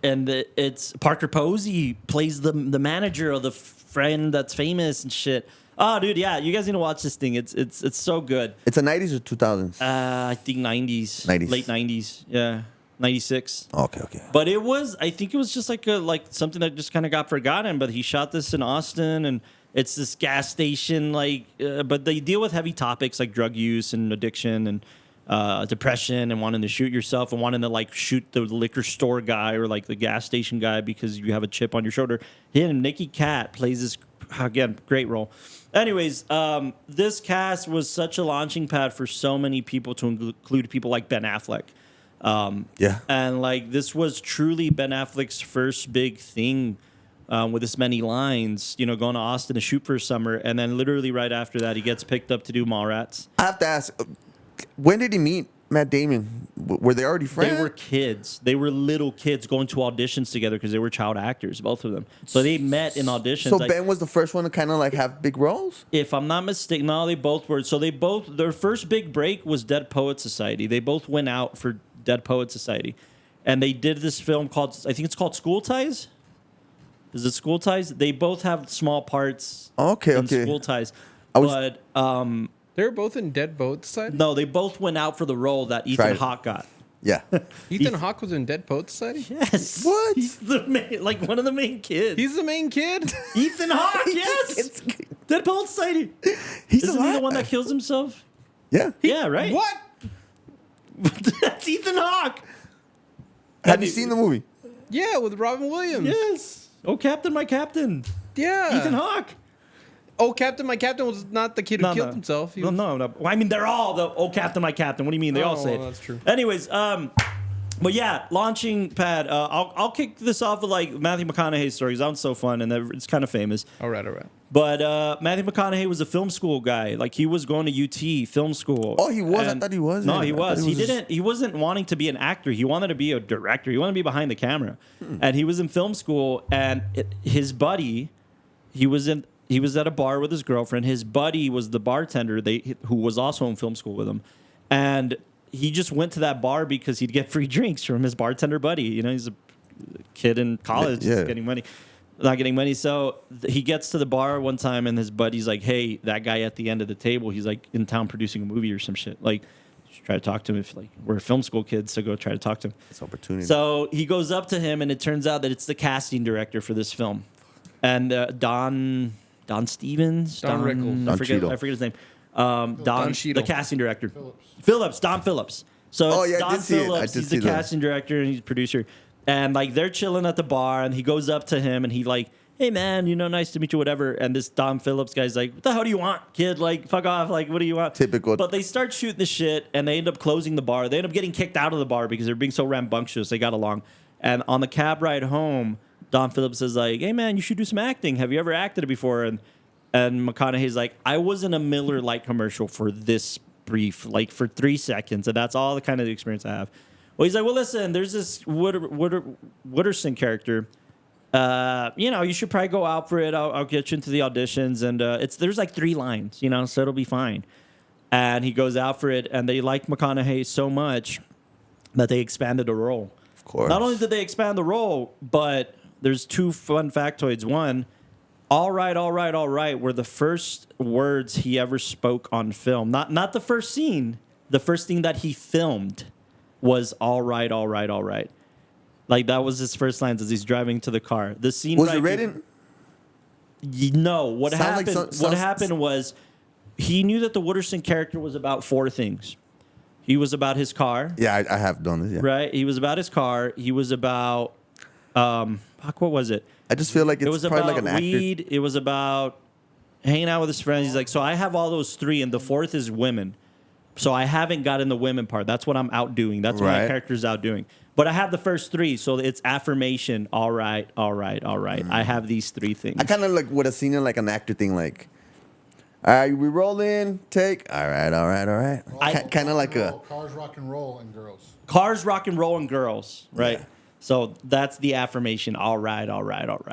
And it's Parker Posey plays the manager of the friend that's famous and shit. Oh, dude, yeah, you guys need to watch this thing. It's so good. It's a 90s or 2000s? I think 90s, 90s. late 90s, yeah, 96. Okay. But I think it was just like something that just kind of got forgotten. But he shot this in Austin, and it's this gas station, but they deal with heavy topics like drug use and addiction and depression and wanting to shoot yourself and wanting to shoot the liquor store guy or the gas station guy because you have a chip on your shoulder. Nicky Cat plays this, again, great role. Anyways, this cast was such a launching pad for so many people, to include people like Ben Affleck. Yeah. And this was truly Ben Affleck's first big thing with this many lines, going to Austin to shoot for a summer. And then literally right after that, he gets picked up to do Mallrats. I have to ask, when did he meet Matt Damon? Were they already friends? They were kids. They were little kids going to auditions together because they were child actors, both of them. So they met in auditions. So Ben was the first one to kind of have big roles? If I'm not mistaken, no, they both were. So their first big break was Dead Poet Society. They both went out for Dead Poet Society, and they did this film called, I think it's called School Ties. Is it School Ties? They both have small parts. Okay, in okay. School Ties, I was- but They were both in Dead Poets Society? no, they both went out for the role that Ethan Tried. Hawke got. Yeah. Ethan Hawke was in Dead Poets Society? Yes. What? He's the main, like one of the main kids. He's the main kid? Ethan Hawke. Yes. Dead Poet Society. He's Isn't he the alive. one that kills himself? Yeah. Yeah, right. What? That's Ethan Hawke. Have you seen the movie? Yeah, with Robin Williams. Yes. Oh, Captain, my Captain. Yeah. Ethan Hawke. Oh, Captain, my Captain was not the kid who killed himself. He No, was- no. Well, I mean, they're all the "Oh, Captain, my Captain." What do you mean? They all Oh, say it. well, that's true. Anyways, but yeah, launching pad. I'll kick this off with like Matthew McConaughey's story because that one's so fun and it's kind of famous. All right. But Matthew McConaughey was a film school guy. Like he was going to UT film school. Oh, he was? I And- thought he wasn't. No, he I thought was. he He was didn't. He wasn't wanting to be an actor. He wanted to be a director. He wanted to be behind the camera. And he was in film school. And his buddy, he was at a bar with his girlfriend. His buddy was the bartender. Who was also in film school with him, and he just went to that bar because he'd get free drinks from his bartender buddy. You know, he's a kid in college, Yeah. just getting money. Not getting money. So he gets to the bar one time and his buddy's like, hey, that guy at the end of the table, he's like in town producing a movie or some shit. Like, just try to talk to him if like we're film school kids, so go try to talk to him. It's opportunity. So he goes up to him and it turns out that it's the casting director for this film. And Don Stevens? Don Rickles. Don I forget Cheadle. his name. Don Cheadle. the casting director. Phillips. Don Phillips. So Oh, it's yeah, I Don did see it. I Phillips. did He's see the that. casting director and he's producer. And like they're chilling at the bar and he goes up to him and he like, hey man, nice to meet you, whatever. And this Don Phillips guy's like, what the hell do you want, kid? Like, fuck off. Like, what do you want? Typical. But they start shooting the shit and they end up closing the bar. They end up getting kicked out of the bar because they're being so rambunctious. They got along. And on the cab ride home, Don Phillips is like, hey man, you should do some acting. Have you ever acted before? And McConaughey's like, I was in a Miller Lite commercial for this brief, like for 3 seconds. And that's all the kind of experience I have. Well, he's like, well, listen, there's this Wooderson character. You should probably go out for it. I'll get you into the auditions. And there's like 3 lines, so it'll be fine. And he goes out for it. And they like McConaughey so much that they expanded the role. Of course. Not only did they expand the role, but there's 2 fun factoids. One, all right, were the first words he ever spoke on film. Not the first scene. The first thing that he filmed was all right. Like that was his first lines as he's driving to the car. The scene Was right it written? No. What Sound like happened? some- What happened was he knew that the Wooderson character was about 4 things. He was about his car. Yeah, I have done this. Yeah. Right. He was about his car. He was about what was it? I just feel like It it's was probably about like an actor. weed. It was about hanging out with his friends. He's like, so I have all those 3, and the 4th is women. So I haven't gotten the women part. That's what I'm outdoing. That's what my Right. character's outdoing. But I have the first 3, so it's affirmation. All right. I have these 3 things. I kind of like would have seen it like an actor thing, like, all right, we roll in, take, all right. Kind of like a, Cars, rock and roll, and girls. Cars, rock and roll, and girls. Right. Yeah. So that's the affirmation. All right.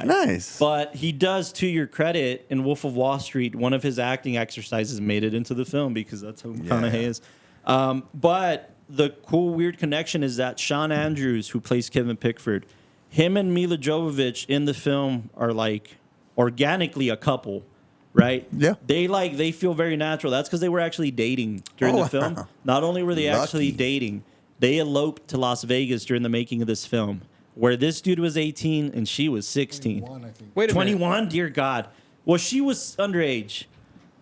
nice. But he does, to your credit, in Wolf of Wall Street, one of his acting exercises made it into the film because that's who McConaughey is. But the cool, weird connection is that Sean Andrews, who plays Kevin Pickford, him and Mila Jovovich in the film are like organically a couple, right? Yeah. They feel very natural. That's because they were actually dating during the film. wow. Not only were they actually Lucky. dating, they eloped to Las Vegas during the making of this film, where this dude was 18 and she was 16. 21, I think. Wait a minute. 21? Dear God. Well, she was underage.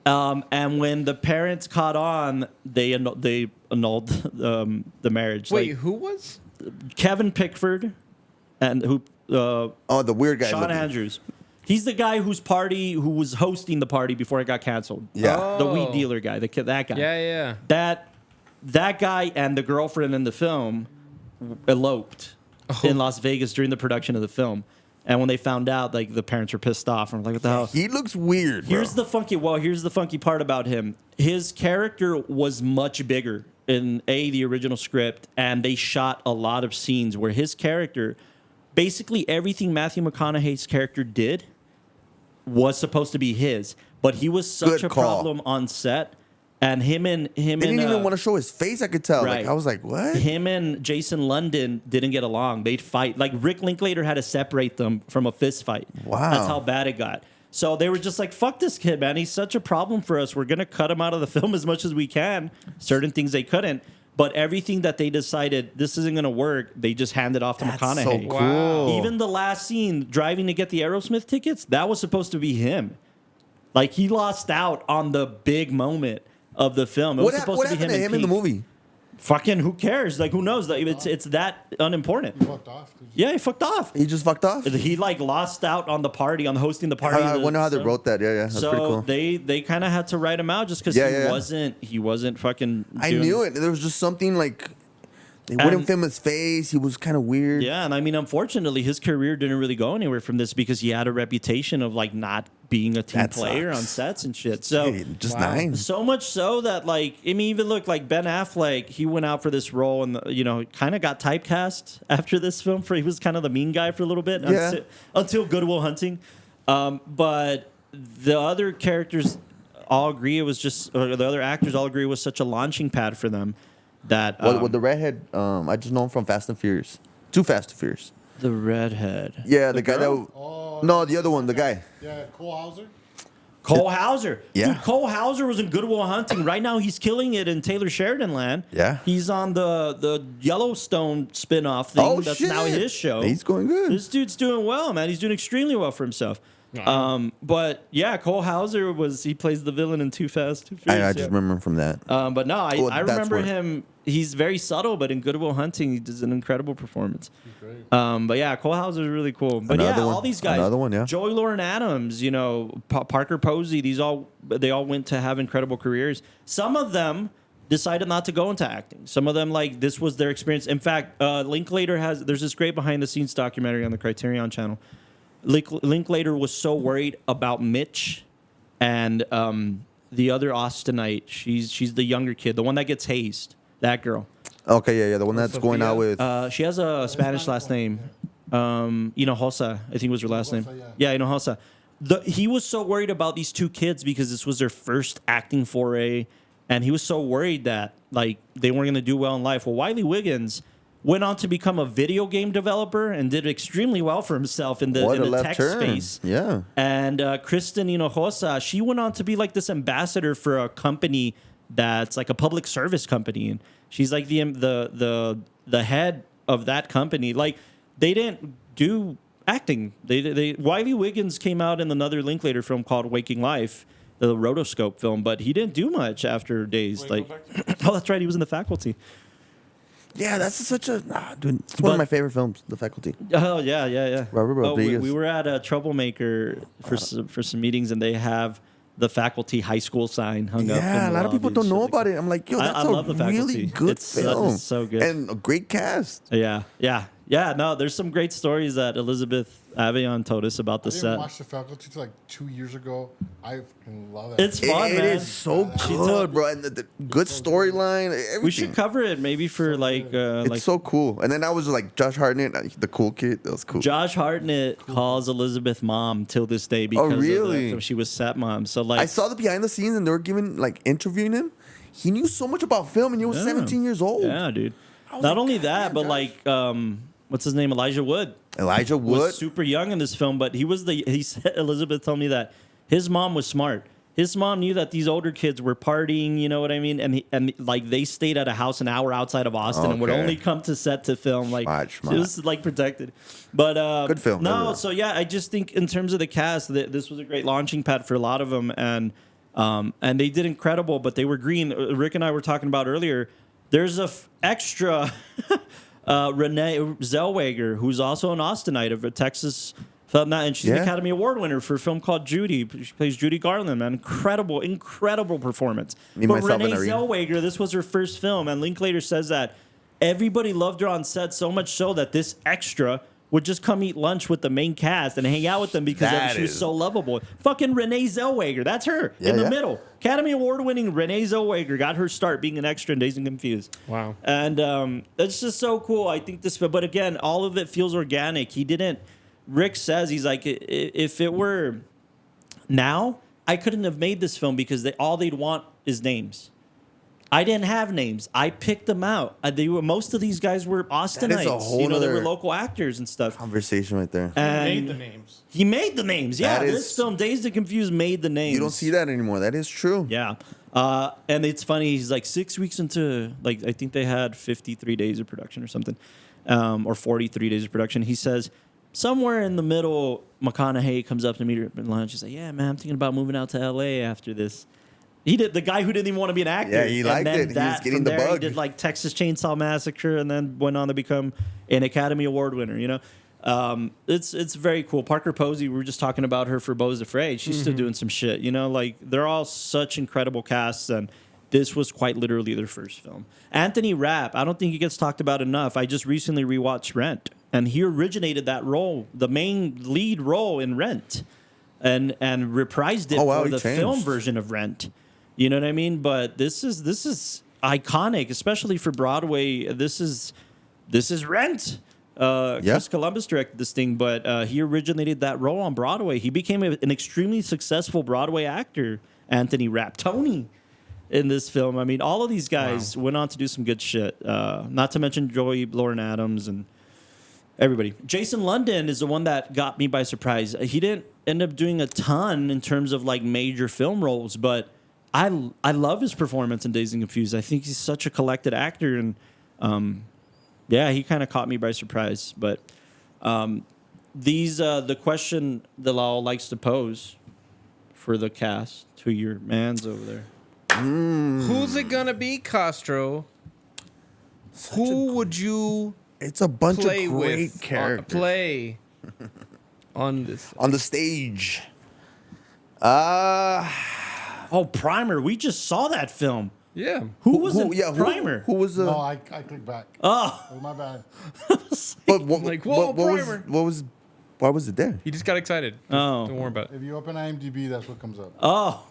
And when the parents caught on, they annulled the marriage. Wait, Like, who was? Kevin Pickford and Oh, the weird guy. Sean looking. Andrews. He's the guy who was hosting the party before it got canceled. Yeah. The weed Oh. dealer guy, that guy. Yeah. That guy and the girlfriend in the film eloped in Las Vegas during the production of the film. And when they found out, like the parents were pissed off and were like, what the hell? He looks weird, bro. Here's the funky part about him. His character was much bigger in the original script, and they shot a lot of scenes where his character, basically everything Matthew McConaughey's character did was supposed to be his, but he was such Good a call. problem on set. And him They didn't even want to show his face. I could tell. right. Like I was like, what? him and Jason London didn't get along. They'd fight. Like Rick Linklater had to separate them from a fist fight. Wow. That's how bad it got. So they were just like, fuck this kid, man. He's such a problem for us. We're going to cut him out of the film as much as we can. Certain things they couldn't. But everything that they decided this isn't going to work, they just handed off to That's McConaughey. so cool. Even the last scene, driving to get the Aerosmith tickets, that was supposed to be him. Like, he lost out on the big moment of the film. It was supposed What to be happened to him in the peak. movie? Fucking who cares? Like, who knows? Like, it's that unimportant. You fucked off. Did you? Yeah, he fucked off. He just fucked off. He like lost out on the party, on hosting the party. I wonder how they wrote that. Yeah, that's so pretty cool. they kind of had to write him out just because he wasn't fucking. I doing- knew it. There was just something like they And- wouldn't film his face. He was kind of weird. Yeah, and I mean, unfortunately, his career didn't really go anywhere from this because he had a reputation of like not being a team That player sucks. on sets and shit. So. Hey, just 9. So much so that, like, I mean, even look like Ben Affleck, he went out for this role and, kind of got typecast after this film. He was kind of the mean guy for a little bit Yeah. until Good Will Hunting. But the other characters all agree it was just, or the other actors all agree it was such a launching pad for them that. Well, the redhead, I just know him from Fast and Furious. 2 Fast and Furious. The redhead. Yeah, the guy that. Oh, No, the other one, the guy. yeah, Cole Hauser. Cole Hauser. Yeah. Dude, Cole Hauser was in Good Will Hunting. Right now, he's killing it in Taylor Sheridan Land. Yeah. He's on the Yellowstone spinoff thing. Oh, That's shit. now his show. He's going good. This dude's doing well, man. He's doing extremely well for himself. But yeah, Cole Hauser he plays the villain in Too Fast, Too Furious. I just remember him from that. But no, Well, I that's remember where- him. He's very subtle, but in Good Will Hunting, he does an incredible performance. Great. But yeah, Cole Hauser is really cool. But Another yeah, one. all these guys. Another one, yeah. Joey Lauren Adams, Parker Posey. They all went to have incredible careers. Some of them decided not to go into acting. Some of them, like, this was their experience. In fact, Linklater there's this great behind the scenes documentary on the Criterion channel. Linklater was so worried about Mitch and the other Austinite. She's the younger kid, the one that gets hazed. That girl. Okay, yeah, the one that's going out with. She has a Spanish last name. Hinojosa, I think was her last name. Hinojosa, Yeah, Hinojosa. He was so worried about these 2 kids because this was their first acting foray, and he was so worried that like they weren't going to do well in life. Well, Wiley Wiggins went on to become a video game developer and did extremely well for himself in What a the left tech turn. space. Yeah. And Kristen Hinojosa, she went on to be like this ambassador for a company that's like a public service company, and she's like the head of that company. Like, they didn't do acting. They Wiley Wiggins came out in another Linklater film called Waking Life, the rotoscope film, but he didn't do much after Dazed. Wait, Like, go oh, that's right, he was in The Faculty. Yeah, that's such a. Dude, it's one But- of my favorite films, The Faculty. Oh yeah. Robert Oh, we Rodriguez. were at a Troublemaker for some meetings, and they have the Faculty high school sign hung up. Yeah, a lot of people don't know about it. I'm like, yo, that's I a love The really Faculty. good It's film. it's so good. And a great cast. Yeah. No, there's some great stories that Elizabeth Avion told us about the I didn't set. watch The Faculty till like 2 years ago. I fucking love it. It's fun, It man. is so She good, told- bro. And the good storyline. Everything. We should cover it maybe for It's so cool. And then I was like Josh Hartnett, the cool kid. That was cool. Josh Hartnett calls Elizabeth mom till this day because really? of she was set mom. So like I saw the behind the scenes and they were interviewing him. He knew so much about film and he was Yeah. 17 years old. yeah, dude. was Not like, only God that, damn, but Josh. like what's his name? Elijah Wood. Elijah Wood. Was super young in this film, but he said Elizabeth told me that his mom was smart. His mom knew that these older kids were partying, you know what I mean? And like they stayed at a house an hour outside of Austin and would Okay. only come to set to film. Like Smart. it was like protected. But Good film, No, good. so yeah, I just think in terms of the cast, this was a great launching pad for a lot of them, and they did incredible. But they were green. Rick and I were talking about earlier. There's a extra. Renee Zellweger, who's also an Austinite of a Texas film, and she's an Yeah. Academy Award winner for a film called Judy. She plays Judy Garland, man. Incredible performance. Me, But myself, Renee and Irene. Zellweger, this was her first film, and Linklater says that everybody loved her on set so much so that this extra would just come eat lunch with the main cast and hang out with them because That she was is- so lovable. Fucking Renee Zellweger, that's her in the Yeah. middle. Academy Award winning Renee Zellweger got her start being an extra in Dazed and Confused. Wow. And it's just so cool. I think this, but again, all of it feels organic. Rick says, he's like, if it were now, I couldn't have made this film because all they'd want is names. I didn't have names. I picked them out. Most of these guys were Austinites. whole They were nother local actors and stuff. Conversation right there. And Made the names. he made the names. Yeah, That this is- film, Dazed and Confused, made the names. You don't see that anymore. That is true. Yeah. And it's funny. He's like 6 weeks into, like, I think they had 53 days of production or something, or 43 days of production. He says, somewhere in the middle, McConaughey comes up to me at lunch. He's like, yeah, man, I'm thinking about moving out to L.A. after this. He did, the guy who didn't even want to be an actor. Yeah, he liked and then it. He was getting from the there, bug. He did like Texas Chainsaw Massacre and then went on to become an Academy Award winner, It's very cool. Parker Posey, we were just talking about her for Beau's Afraid. She's still doing some shit, Like, they're all such incredible casts, and this was quite literally their first film. Anthony Rapp, I don't think he gets talked about enough. I just recently rewatched Rent, and he originated that role, the main lead role in Rent, and reprised it for he the changed. film version of Rent. You know what I mean? But this is iconic, especially for Broadway. This is Rent. Chris Columbus directed this thing, but he originated that role on Broadway. He became an extremely successful Broadway actor, Anthony Rapp. Tony in this film. I mean, all of these guys went on to do some good shit. Not to mention Joey Lauren Adams and everybody. Jason London is the one that got me by surprise. He didn't end up doing a ton in terms of like major film roles, but I love his performance in Dazed and Confused. I think he's such a collected actor, and he kind of caught me by surprise. But the question that Lal likes to pose for the cast to your mans over there. Who's it gonna be, Castro? Who would you It's a bunch of play great with? characters Play on this. on the stage. Oh, Primer. We just saw that film. Yeah. Who was in Primer? Who was the? No, I clicked back. Oh, Oh, my bad. But what, Like, whoa, what was? Primer. What was? Why was it there? He just got excited. Oh. Don't worry about it. If you open IMDb, that's what comes up. oh.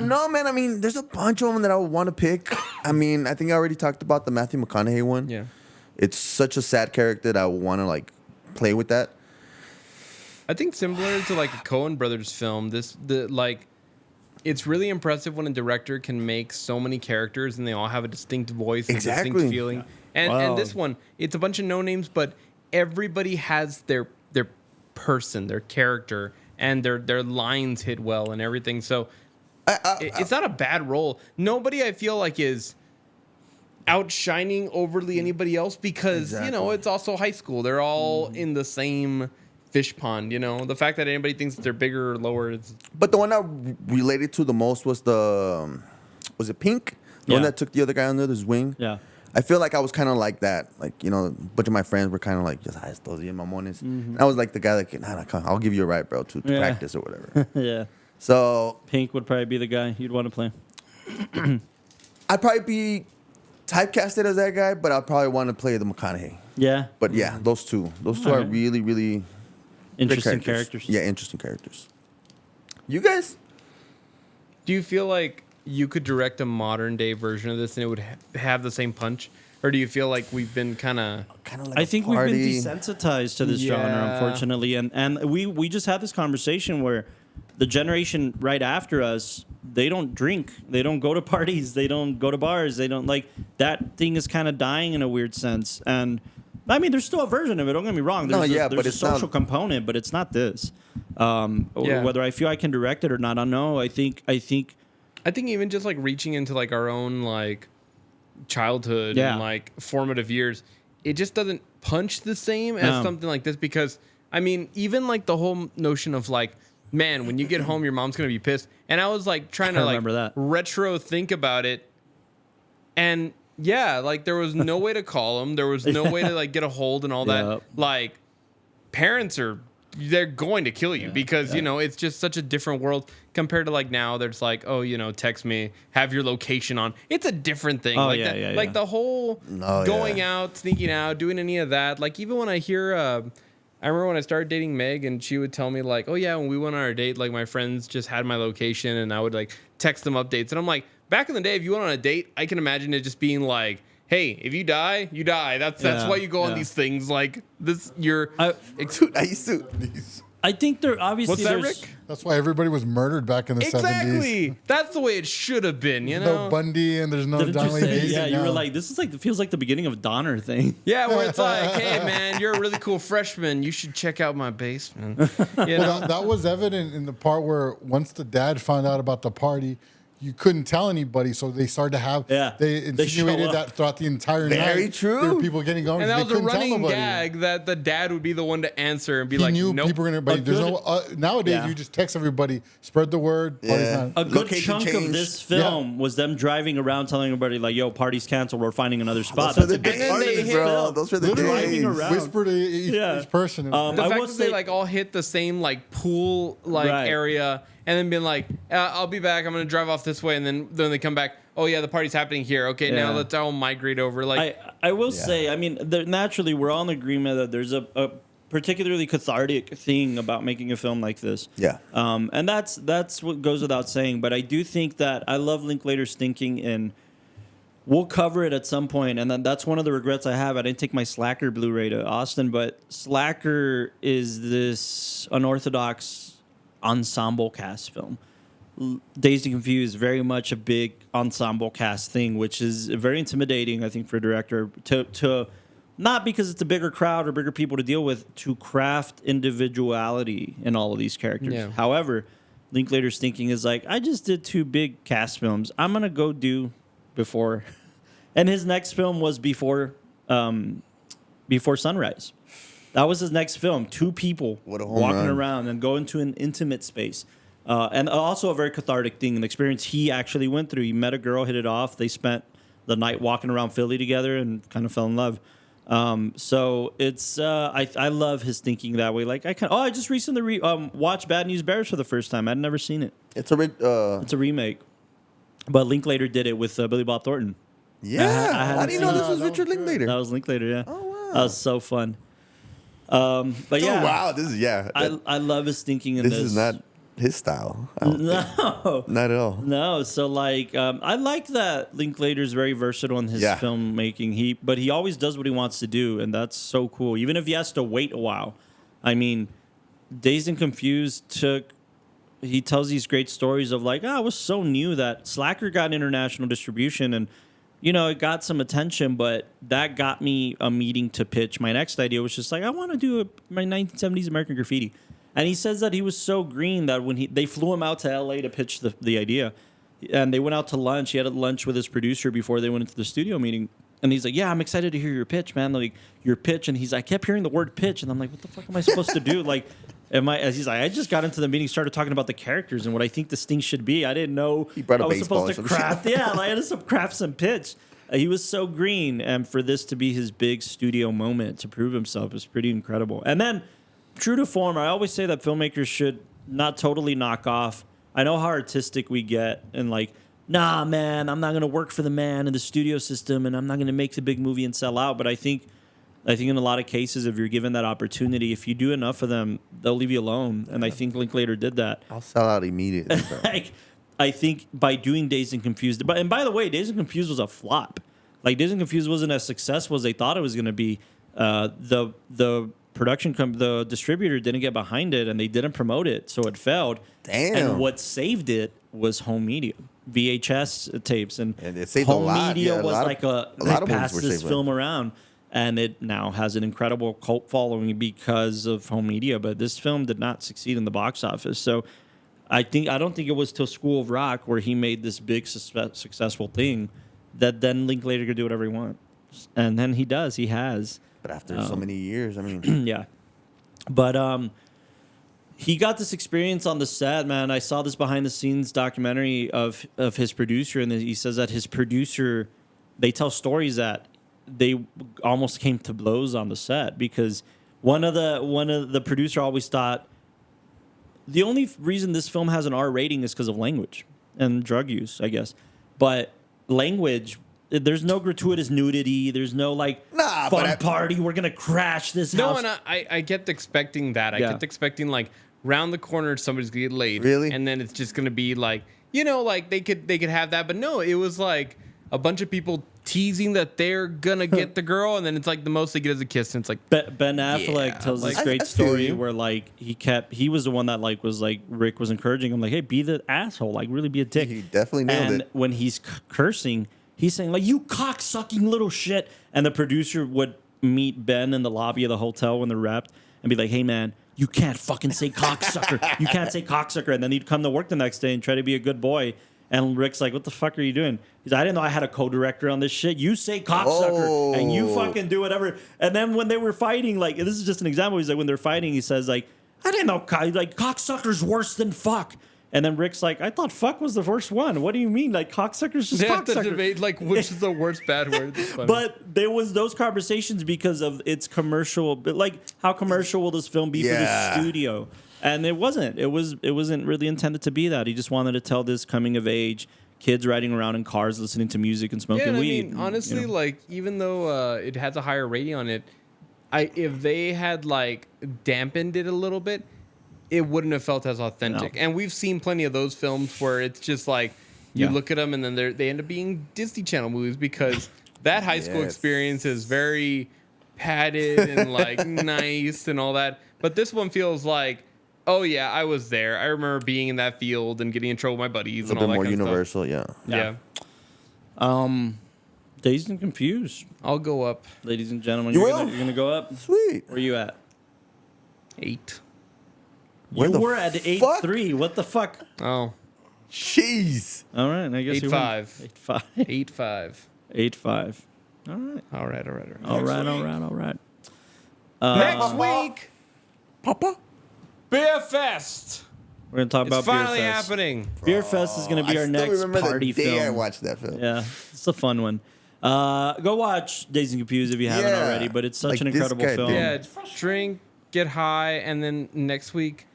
No, man. I mean, there's a bunch of them that I would want to pick. I mean, I think I already talked about the Matthew McConaughey one. Yeah. It's such a sad character that I would want to like play with that. I think similar to like a Coen Brothers film, it's really impressive when a director can make so many characters and they all have a distinct voice, Exactly. a distinct feeling. And Wow. and this one, it's a bunch of no names, but everybody has their person, their character, and their lines hit well and everything. So it's not a bad role. Nobody I feel like is outshining overly anybody else because Exactly. it's also high school. They're all in the same fish pond. The fact that anybody thinks that they're bigger or lower is But the one I related to the most was was it Pink? The one Yeah. that took the other guy under his wing. Yeah. I feel like I was kind of like that. Like, a bunch of my friends were kind of like, just, estos bien mamones. And I was like the guy that, nah, come, I'll give you a ride, bro, to Yeah. practice or whatever. Yeah. So Pink would probably be the guy you'd want to play. I'd probably be typecasted as that guy, but I'd probably want to play the McConaughey. Yeah. But yeah, those two. Those two are Alright. really, really great Interesting characters. Yeah, interesting characters. You guys? Do you feel like you could direct a modern day version of this and it would have the same punch? Or do you feel like we've been kind of... Kind of like I think a we've been party. desensitized to this genre, Yeah. unfortunately, and we just had this conversation where the generation right after us, they don't drink, they don't go to parties, they don't go to bars, they don't like that thing is kind of dying in a weird sense. And I mean, there's still a version of it. Don't get me wrong. There's No, there's but a it's social not- component, but it's not this. Yeah. Whether I feel I can direct it or not, I don't know. I think I think even just like reaching into like our own like childhood Yeah. and like formative years, it just doesn't punch the same as No. something like this because I mean, even like the whole notion of like, man, when you get home, your mom's gonna be pissed. And I was like trying to I like remember that. retro think about it, and yeah, like there was no way to call them, there was no way to like get a hold and all that. Yep. Like parents they're going to kill you because it's just such a different world compared to like now. There's like, oh, text me, have your location on. It's a different thing. Oh, like yeah, that, yeah, like yeah. the whole Oh, going yeah. out, sneaking out, doing any of that. Like even when I hear, I remember when I started dating Meg and she would tell me like, oh yeah, when we went on our date, like my friends just had my location and I would like text them updates. And I'm like, back in the day, if you went on a date, I can imagine it just being like, hey, if you die, you die. That's Yeah, why you go on yeah. these things. Like this, you're. I- Dude, I used to. I think there obviously What's that, there's- Rick? That's why everybody was murdered back in the 70s. Exactly. That's the way it should have been, you There's know? no Bundy and there's no Didn't you John Wayne say? Gacy. Yeah, you were no. like, this is like, it feels like the beginning of a Donner thing. Yeah, where it's like, hey, man, you're a really cool freshman. You should check out my basement. You know? Well, that was evident in the part where once the dad found out about the party, you couldn't tell anybody, so they started to have. Yeah, They they show insinuated up. that throughout the entire night. Very true. There were people getting going. And they that was a couldn't tell running nobody. gag that the dad would be the one to answer and be He like, knew nope. people were gonna. But A there's good- no nowadays. Yeah. You just text everybody, spread the word. Party's Yeah. not. A good Location chunk of change. this film was them driving around telling everybody like, "Yo, party's canceled. We're finding another spot." Those are the That's a big days, part of this hit- bro. film. Those are the Driving days. around. Whisper to each person. The I fact will that say- they like all hit the same like pool like Right. area and then being like, I'll be back. I'm gonna drive off this way, and then they come back. Oh yeah, the party's happening here. Okay, now Yeah. let's all migrate over. Like, I will say, I mean, naturally, we're all in agreement that there's a particularly cathartic thing about making a film like this. Yeah. And that's what goes without saying. But I do think that I love Linklater's thinking, and we'll cover it at some point. And then that's one of the regrets I have. I didn't take my Slacker Blu-ray to Austin, but Slacker is this unorthodox ensemble cast film. Dazed and Confused, very much a big ensemble cast thing, which is very intimidating, I think, for a director to not because it's a bigger crowd or bigger people to deal with, to craft individuality in all of these characters. Yeah. However, Linklater's thinking is like, I just did 2 big cast films. I'm gonna go do Before, and his next film was Before Sunrise. That was his next film. 2 people What a home walking run. around and go into an intimate space. And also a very cathartic thing, an experience he actually went through. He met a girl, hit it off. They spent the night walking around Philly together and kind of fell in love. So it's I love his thinking that way. Like I just recently watched Bad News Bears for the first time. I'd never seen it. It's a It's a remake, but Linklater did it with Billy Bob Thornton. yeah. I hadn't How do you know seen this it. was That was Richard good. Linklater? That was Linklater, yeah. Oh, wow. That was so fun. But yeah, Oh, wow. This is I love his thinking in this this. is not his style. I don't think. No. Not at all. No, so like I like that Linklater's very versatile in his Yeah. filmmaking. But he always does what he wants to do, and that's so cool. Even if he has to wait a while. I mean, Dazed and Confused he tells these great stories of like, I was so new that Slacker got international distribution, and it got some attention, but that got me a meeting to pitch. My next idea was just like, I want to do my 1970s American Graffiti. And he says that he was so green that when they flew him out to LA to pitch the idea, and they went out to lunch. He had a lunch with his producer before they went into the studio meeting. And he's like, yeah, I'm excited to hear your pitch, man. Like, your pitch. And he's like, I kept hearing the word pitch. And I'm like, what the fuck am I supposed to do? Like, he's like, I just got into the meeting, started talking about the characters and what I think this thing should be. I didn't know He brought a I was baseball supposed or to some shit. craft. Yeah, like, I had to craft some pitch. He was so green. And for this to be his big studio moment to prove himself is pretty incredible. And then, true to form, I always say that filmmakers should not totally knock off. I know how artistic we get and like, nah, man, I'm not going to work for the man in the studio system and I'm not going to make the big movie and sell out. But I think in a lot of cases, if you're given that opportunity, if you do enough of them, they'll leave you alone. And I think Linklater did that. I'll sell out immediately, bro. Like, I think by doing Dazed and Confused, and by the way, Dazed and Confused was a flop. Like, Dazed and Confused wasn't as successful as they thought it was going to be. The the distributor didn't get behind it, and they didn't promote it, so it failed. Damn. And what saved it was home media, VHS tapes, and it saved a home lot. media Yeah, a was lot of- like a lot they of movies passed were this saved by film around. And it now has an incredible cult following because of home media. But this film did not succeed in the box office. So I don't think it was till School of Rock where he made this big successful thing that then Linklater could do whatever he wants. And then he does. He has. But after so many years, I mean, Yeah. But he got this experience on the set, man. I saw this behind the scenes documentary of his producer, and he says that his producer, they tell stories that they almost came to blows on the set because one of the producer always thought the only reason this film has an R rating is because of language and drug use, I guess. But language, there's no gratuitous nudity. There's no fun party. We're gonna crash this house. no, and I kept expecting that. I Yeah. kept expecting like round the corner somebody's gonna get laid. Really? And then it's just gonna be like, like they could have that, but no, it was like a bunch of people teasing that they're gonna get the girl, and then it's like the most they get is a kiss, and it's like Ben Affleck Yeah, tells like- this great I feel story you. where like he was the one that like was like Rick was encouraging him like, hey, be the asshole, like really be a dick. He definitely nailed and it. when he's cursing, he's saying like, you cock sucking little shit, and the producer would meet Ben in the lobby of the hotel when they're wrapped and be like, hey man, you can't fucking say cocksucker. You can't say cocksucker. And then he'd come to work the next day and try to be a good boy. And Rick's like, what the fuck are you doing? He's like, I didn't know I had a co-director on this shit. You say cocksucker and you fucking do whatever. And then when they were fighting, like, this is just an example. He's like, when they're fighting, he says like, I didn't know, like, cocksucker's worse than fuck. And then Rick's like, I thought fuck was the first one. What do you mean? Like, cocksucker's just they have to cocksucker. debate like which is the worst bad word. It's funny. But there was those conversations because of its commercial, but like how commercial will this film be for the Yeah. studio? And it wasn't. It wasn't really intended to be that. He just wanted to tell this coming of age, kids riding around in cars, listening to music and smoking and weed. I mean, honestly, you know? like even though it has a higher rating on it, if they had like dampened it a little bit, it wouldn't have felt as authentic. No. And we've seen plenty of those films where it's just like you Yeah. look at them and then they end up being Disney Channel movies because that high school Yes. experience is very padded and like nice and all that. But this one feels like, oh yeah, I was there. I remember being in that field and getting in trouble with my buddies A and bit all that more kind universal, yeah. of stuff. Yeah. Dazed and Confused, I'll go up ladies and gentlemen. You You're will? gonna go up. Sweet. Where you at? 8. Where You the were at fuck? 8.3. What the fuck? Oh, Jeez. All right, I guess 8.5. 8.5. 8.5. 8.5. All right. All right. All right. Next week, Papa? Beer Fest. We're gonna talk It's about finally Beer Fest. happening. Beer Fest is gonna be I our still next remember party the day I film. watched that film. Yeah, it's a fun one. Go watch Dazed and Confused if you haven't Yeah. already. But it's such Like an this incredible guy film. did. Yeah, drink, get high, and then next week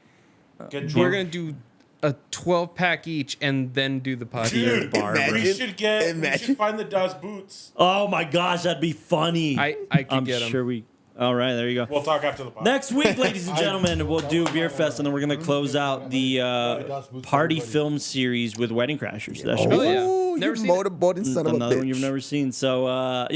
Get we're drunk. gonna do a 12-pack each, and then do the podcast. Dude, Barber. we should Imagine. find the Dazed boots. Oh my gosh, that'd be funny. I could I'm get 'em. sure we. All right, there you go. We'll talk after the podcast. Next week, ladies and gentlemen, we'll do Beer Fest, and then we're gonna close out the party film series with Wedding Crashers. That should be Oh, fun. yeah. Ooh, Never you seen it. motorboating son of a Another bitch. one you've never seen. So, let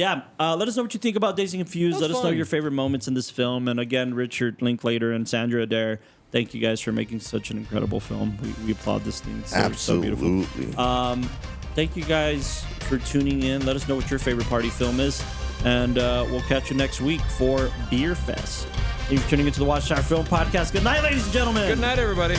us know what you think about Dazed and Confused. That Let was us know fun. your favorite moments in this film. And again, Richard Linklater and Sandra Adair, thank you guys for making such an incredible film. We applaud this thing. It's so beautiful. Absolutely. Thank you guys for tuning in. Let us know what your favorite party film is. And we'll catch you next week for Beer Fest. Thank you for tuning into the Watchtower Film Podcast. Good night, ladies and gentlemen. Good night, everybody.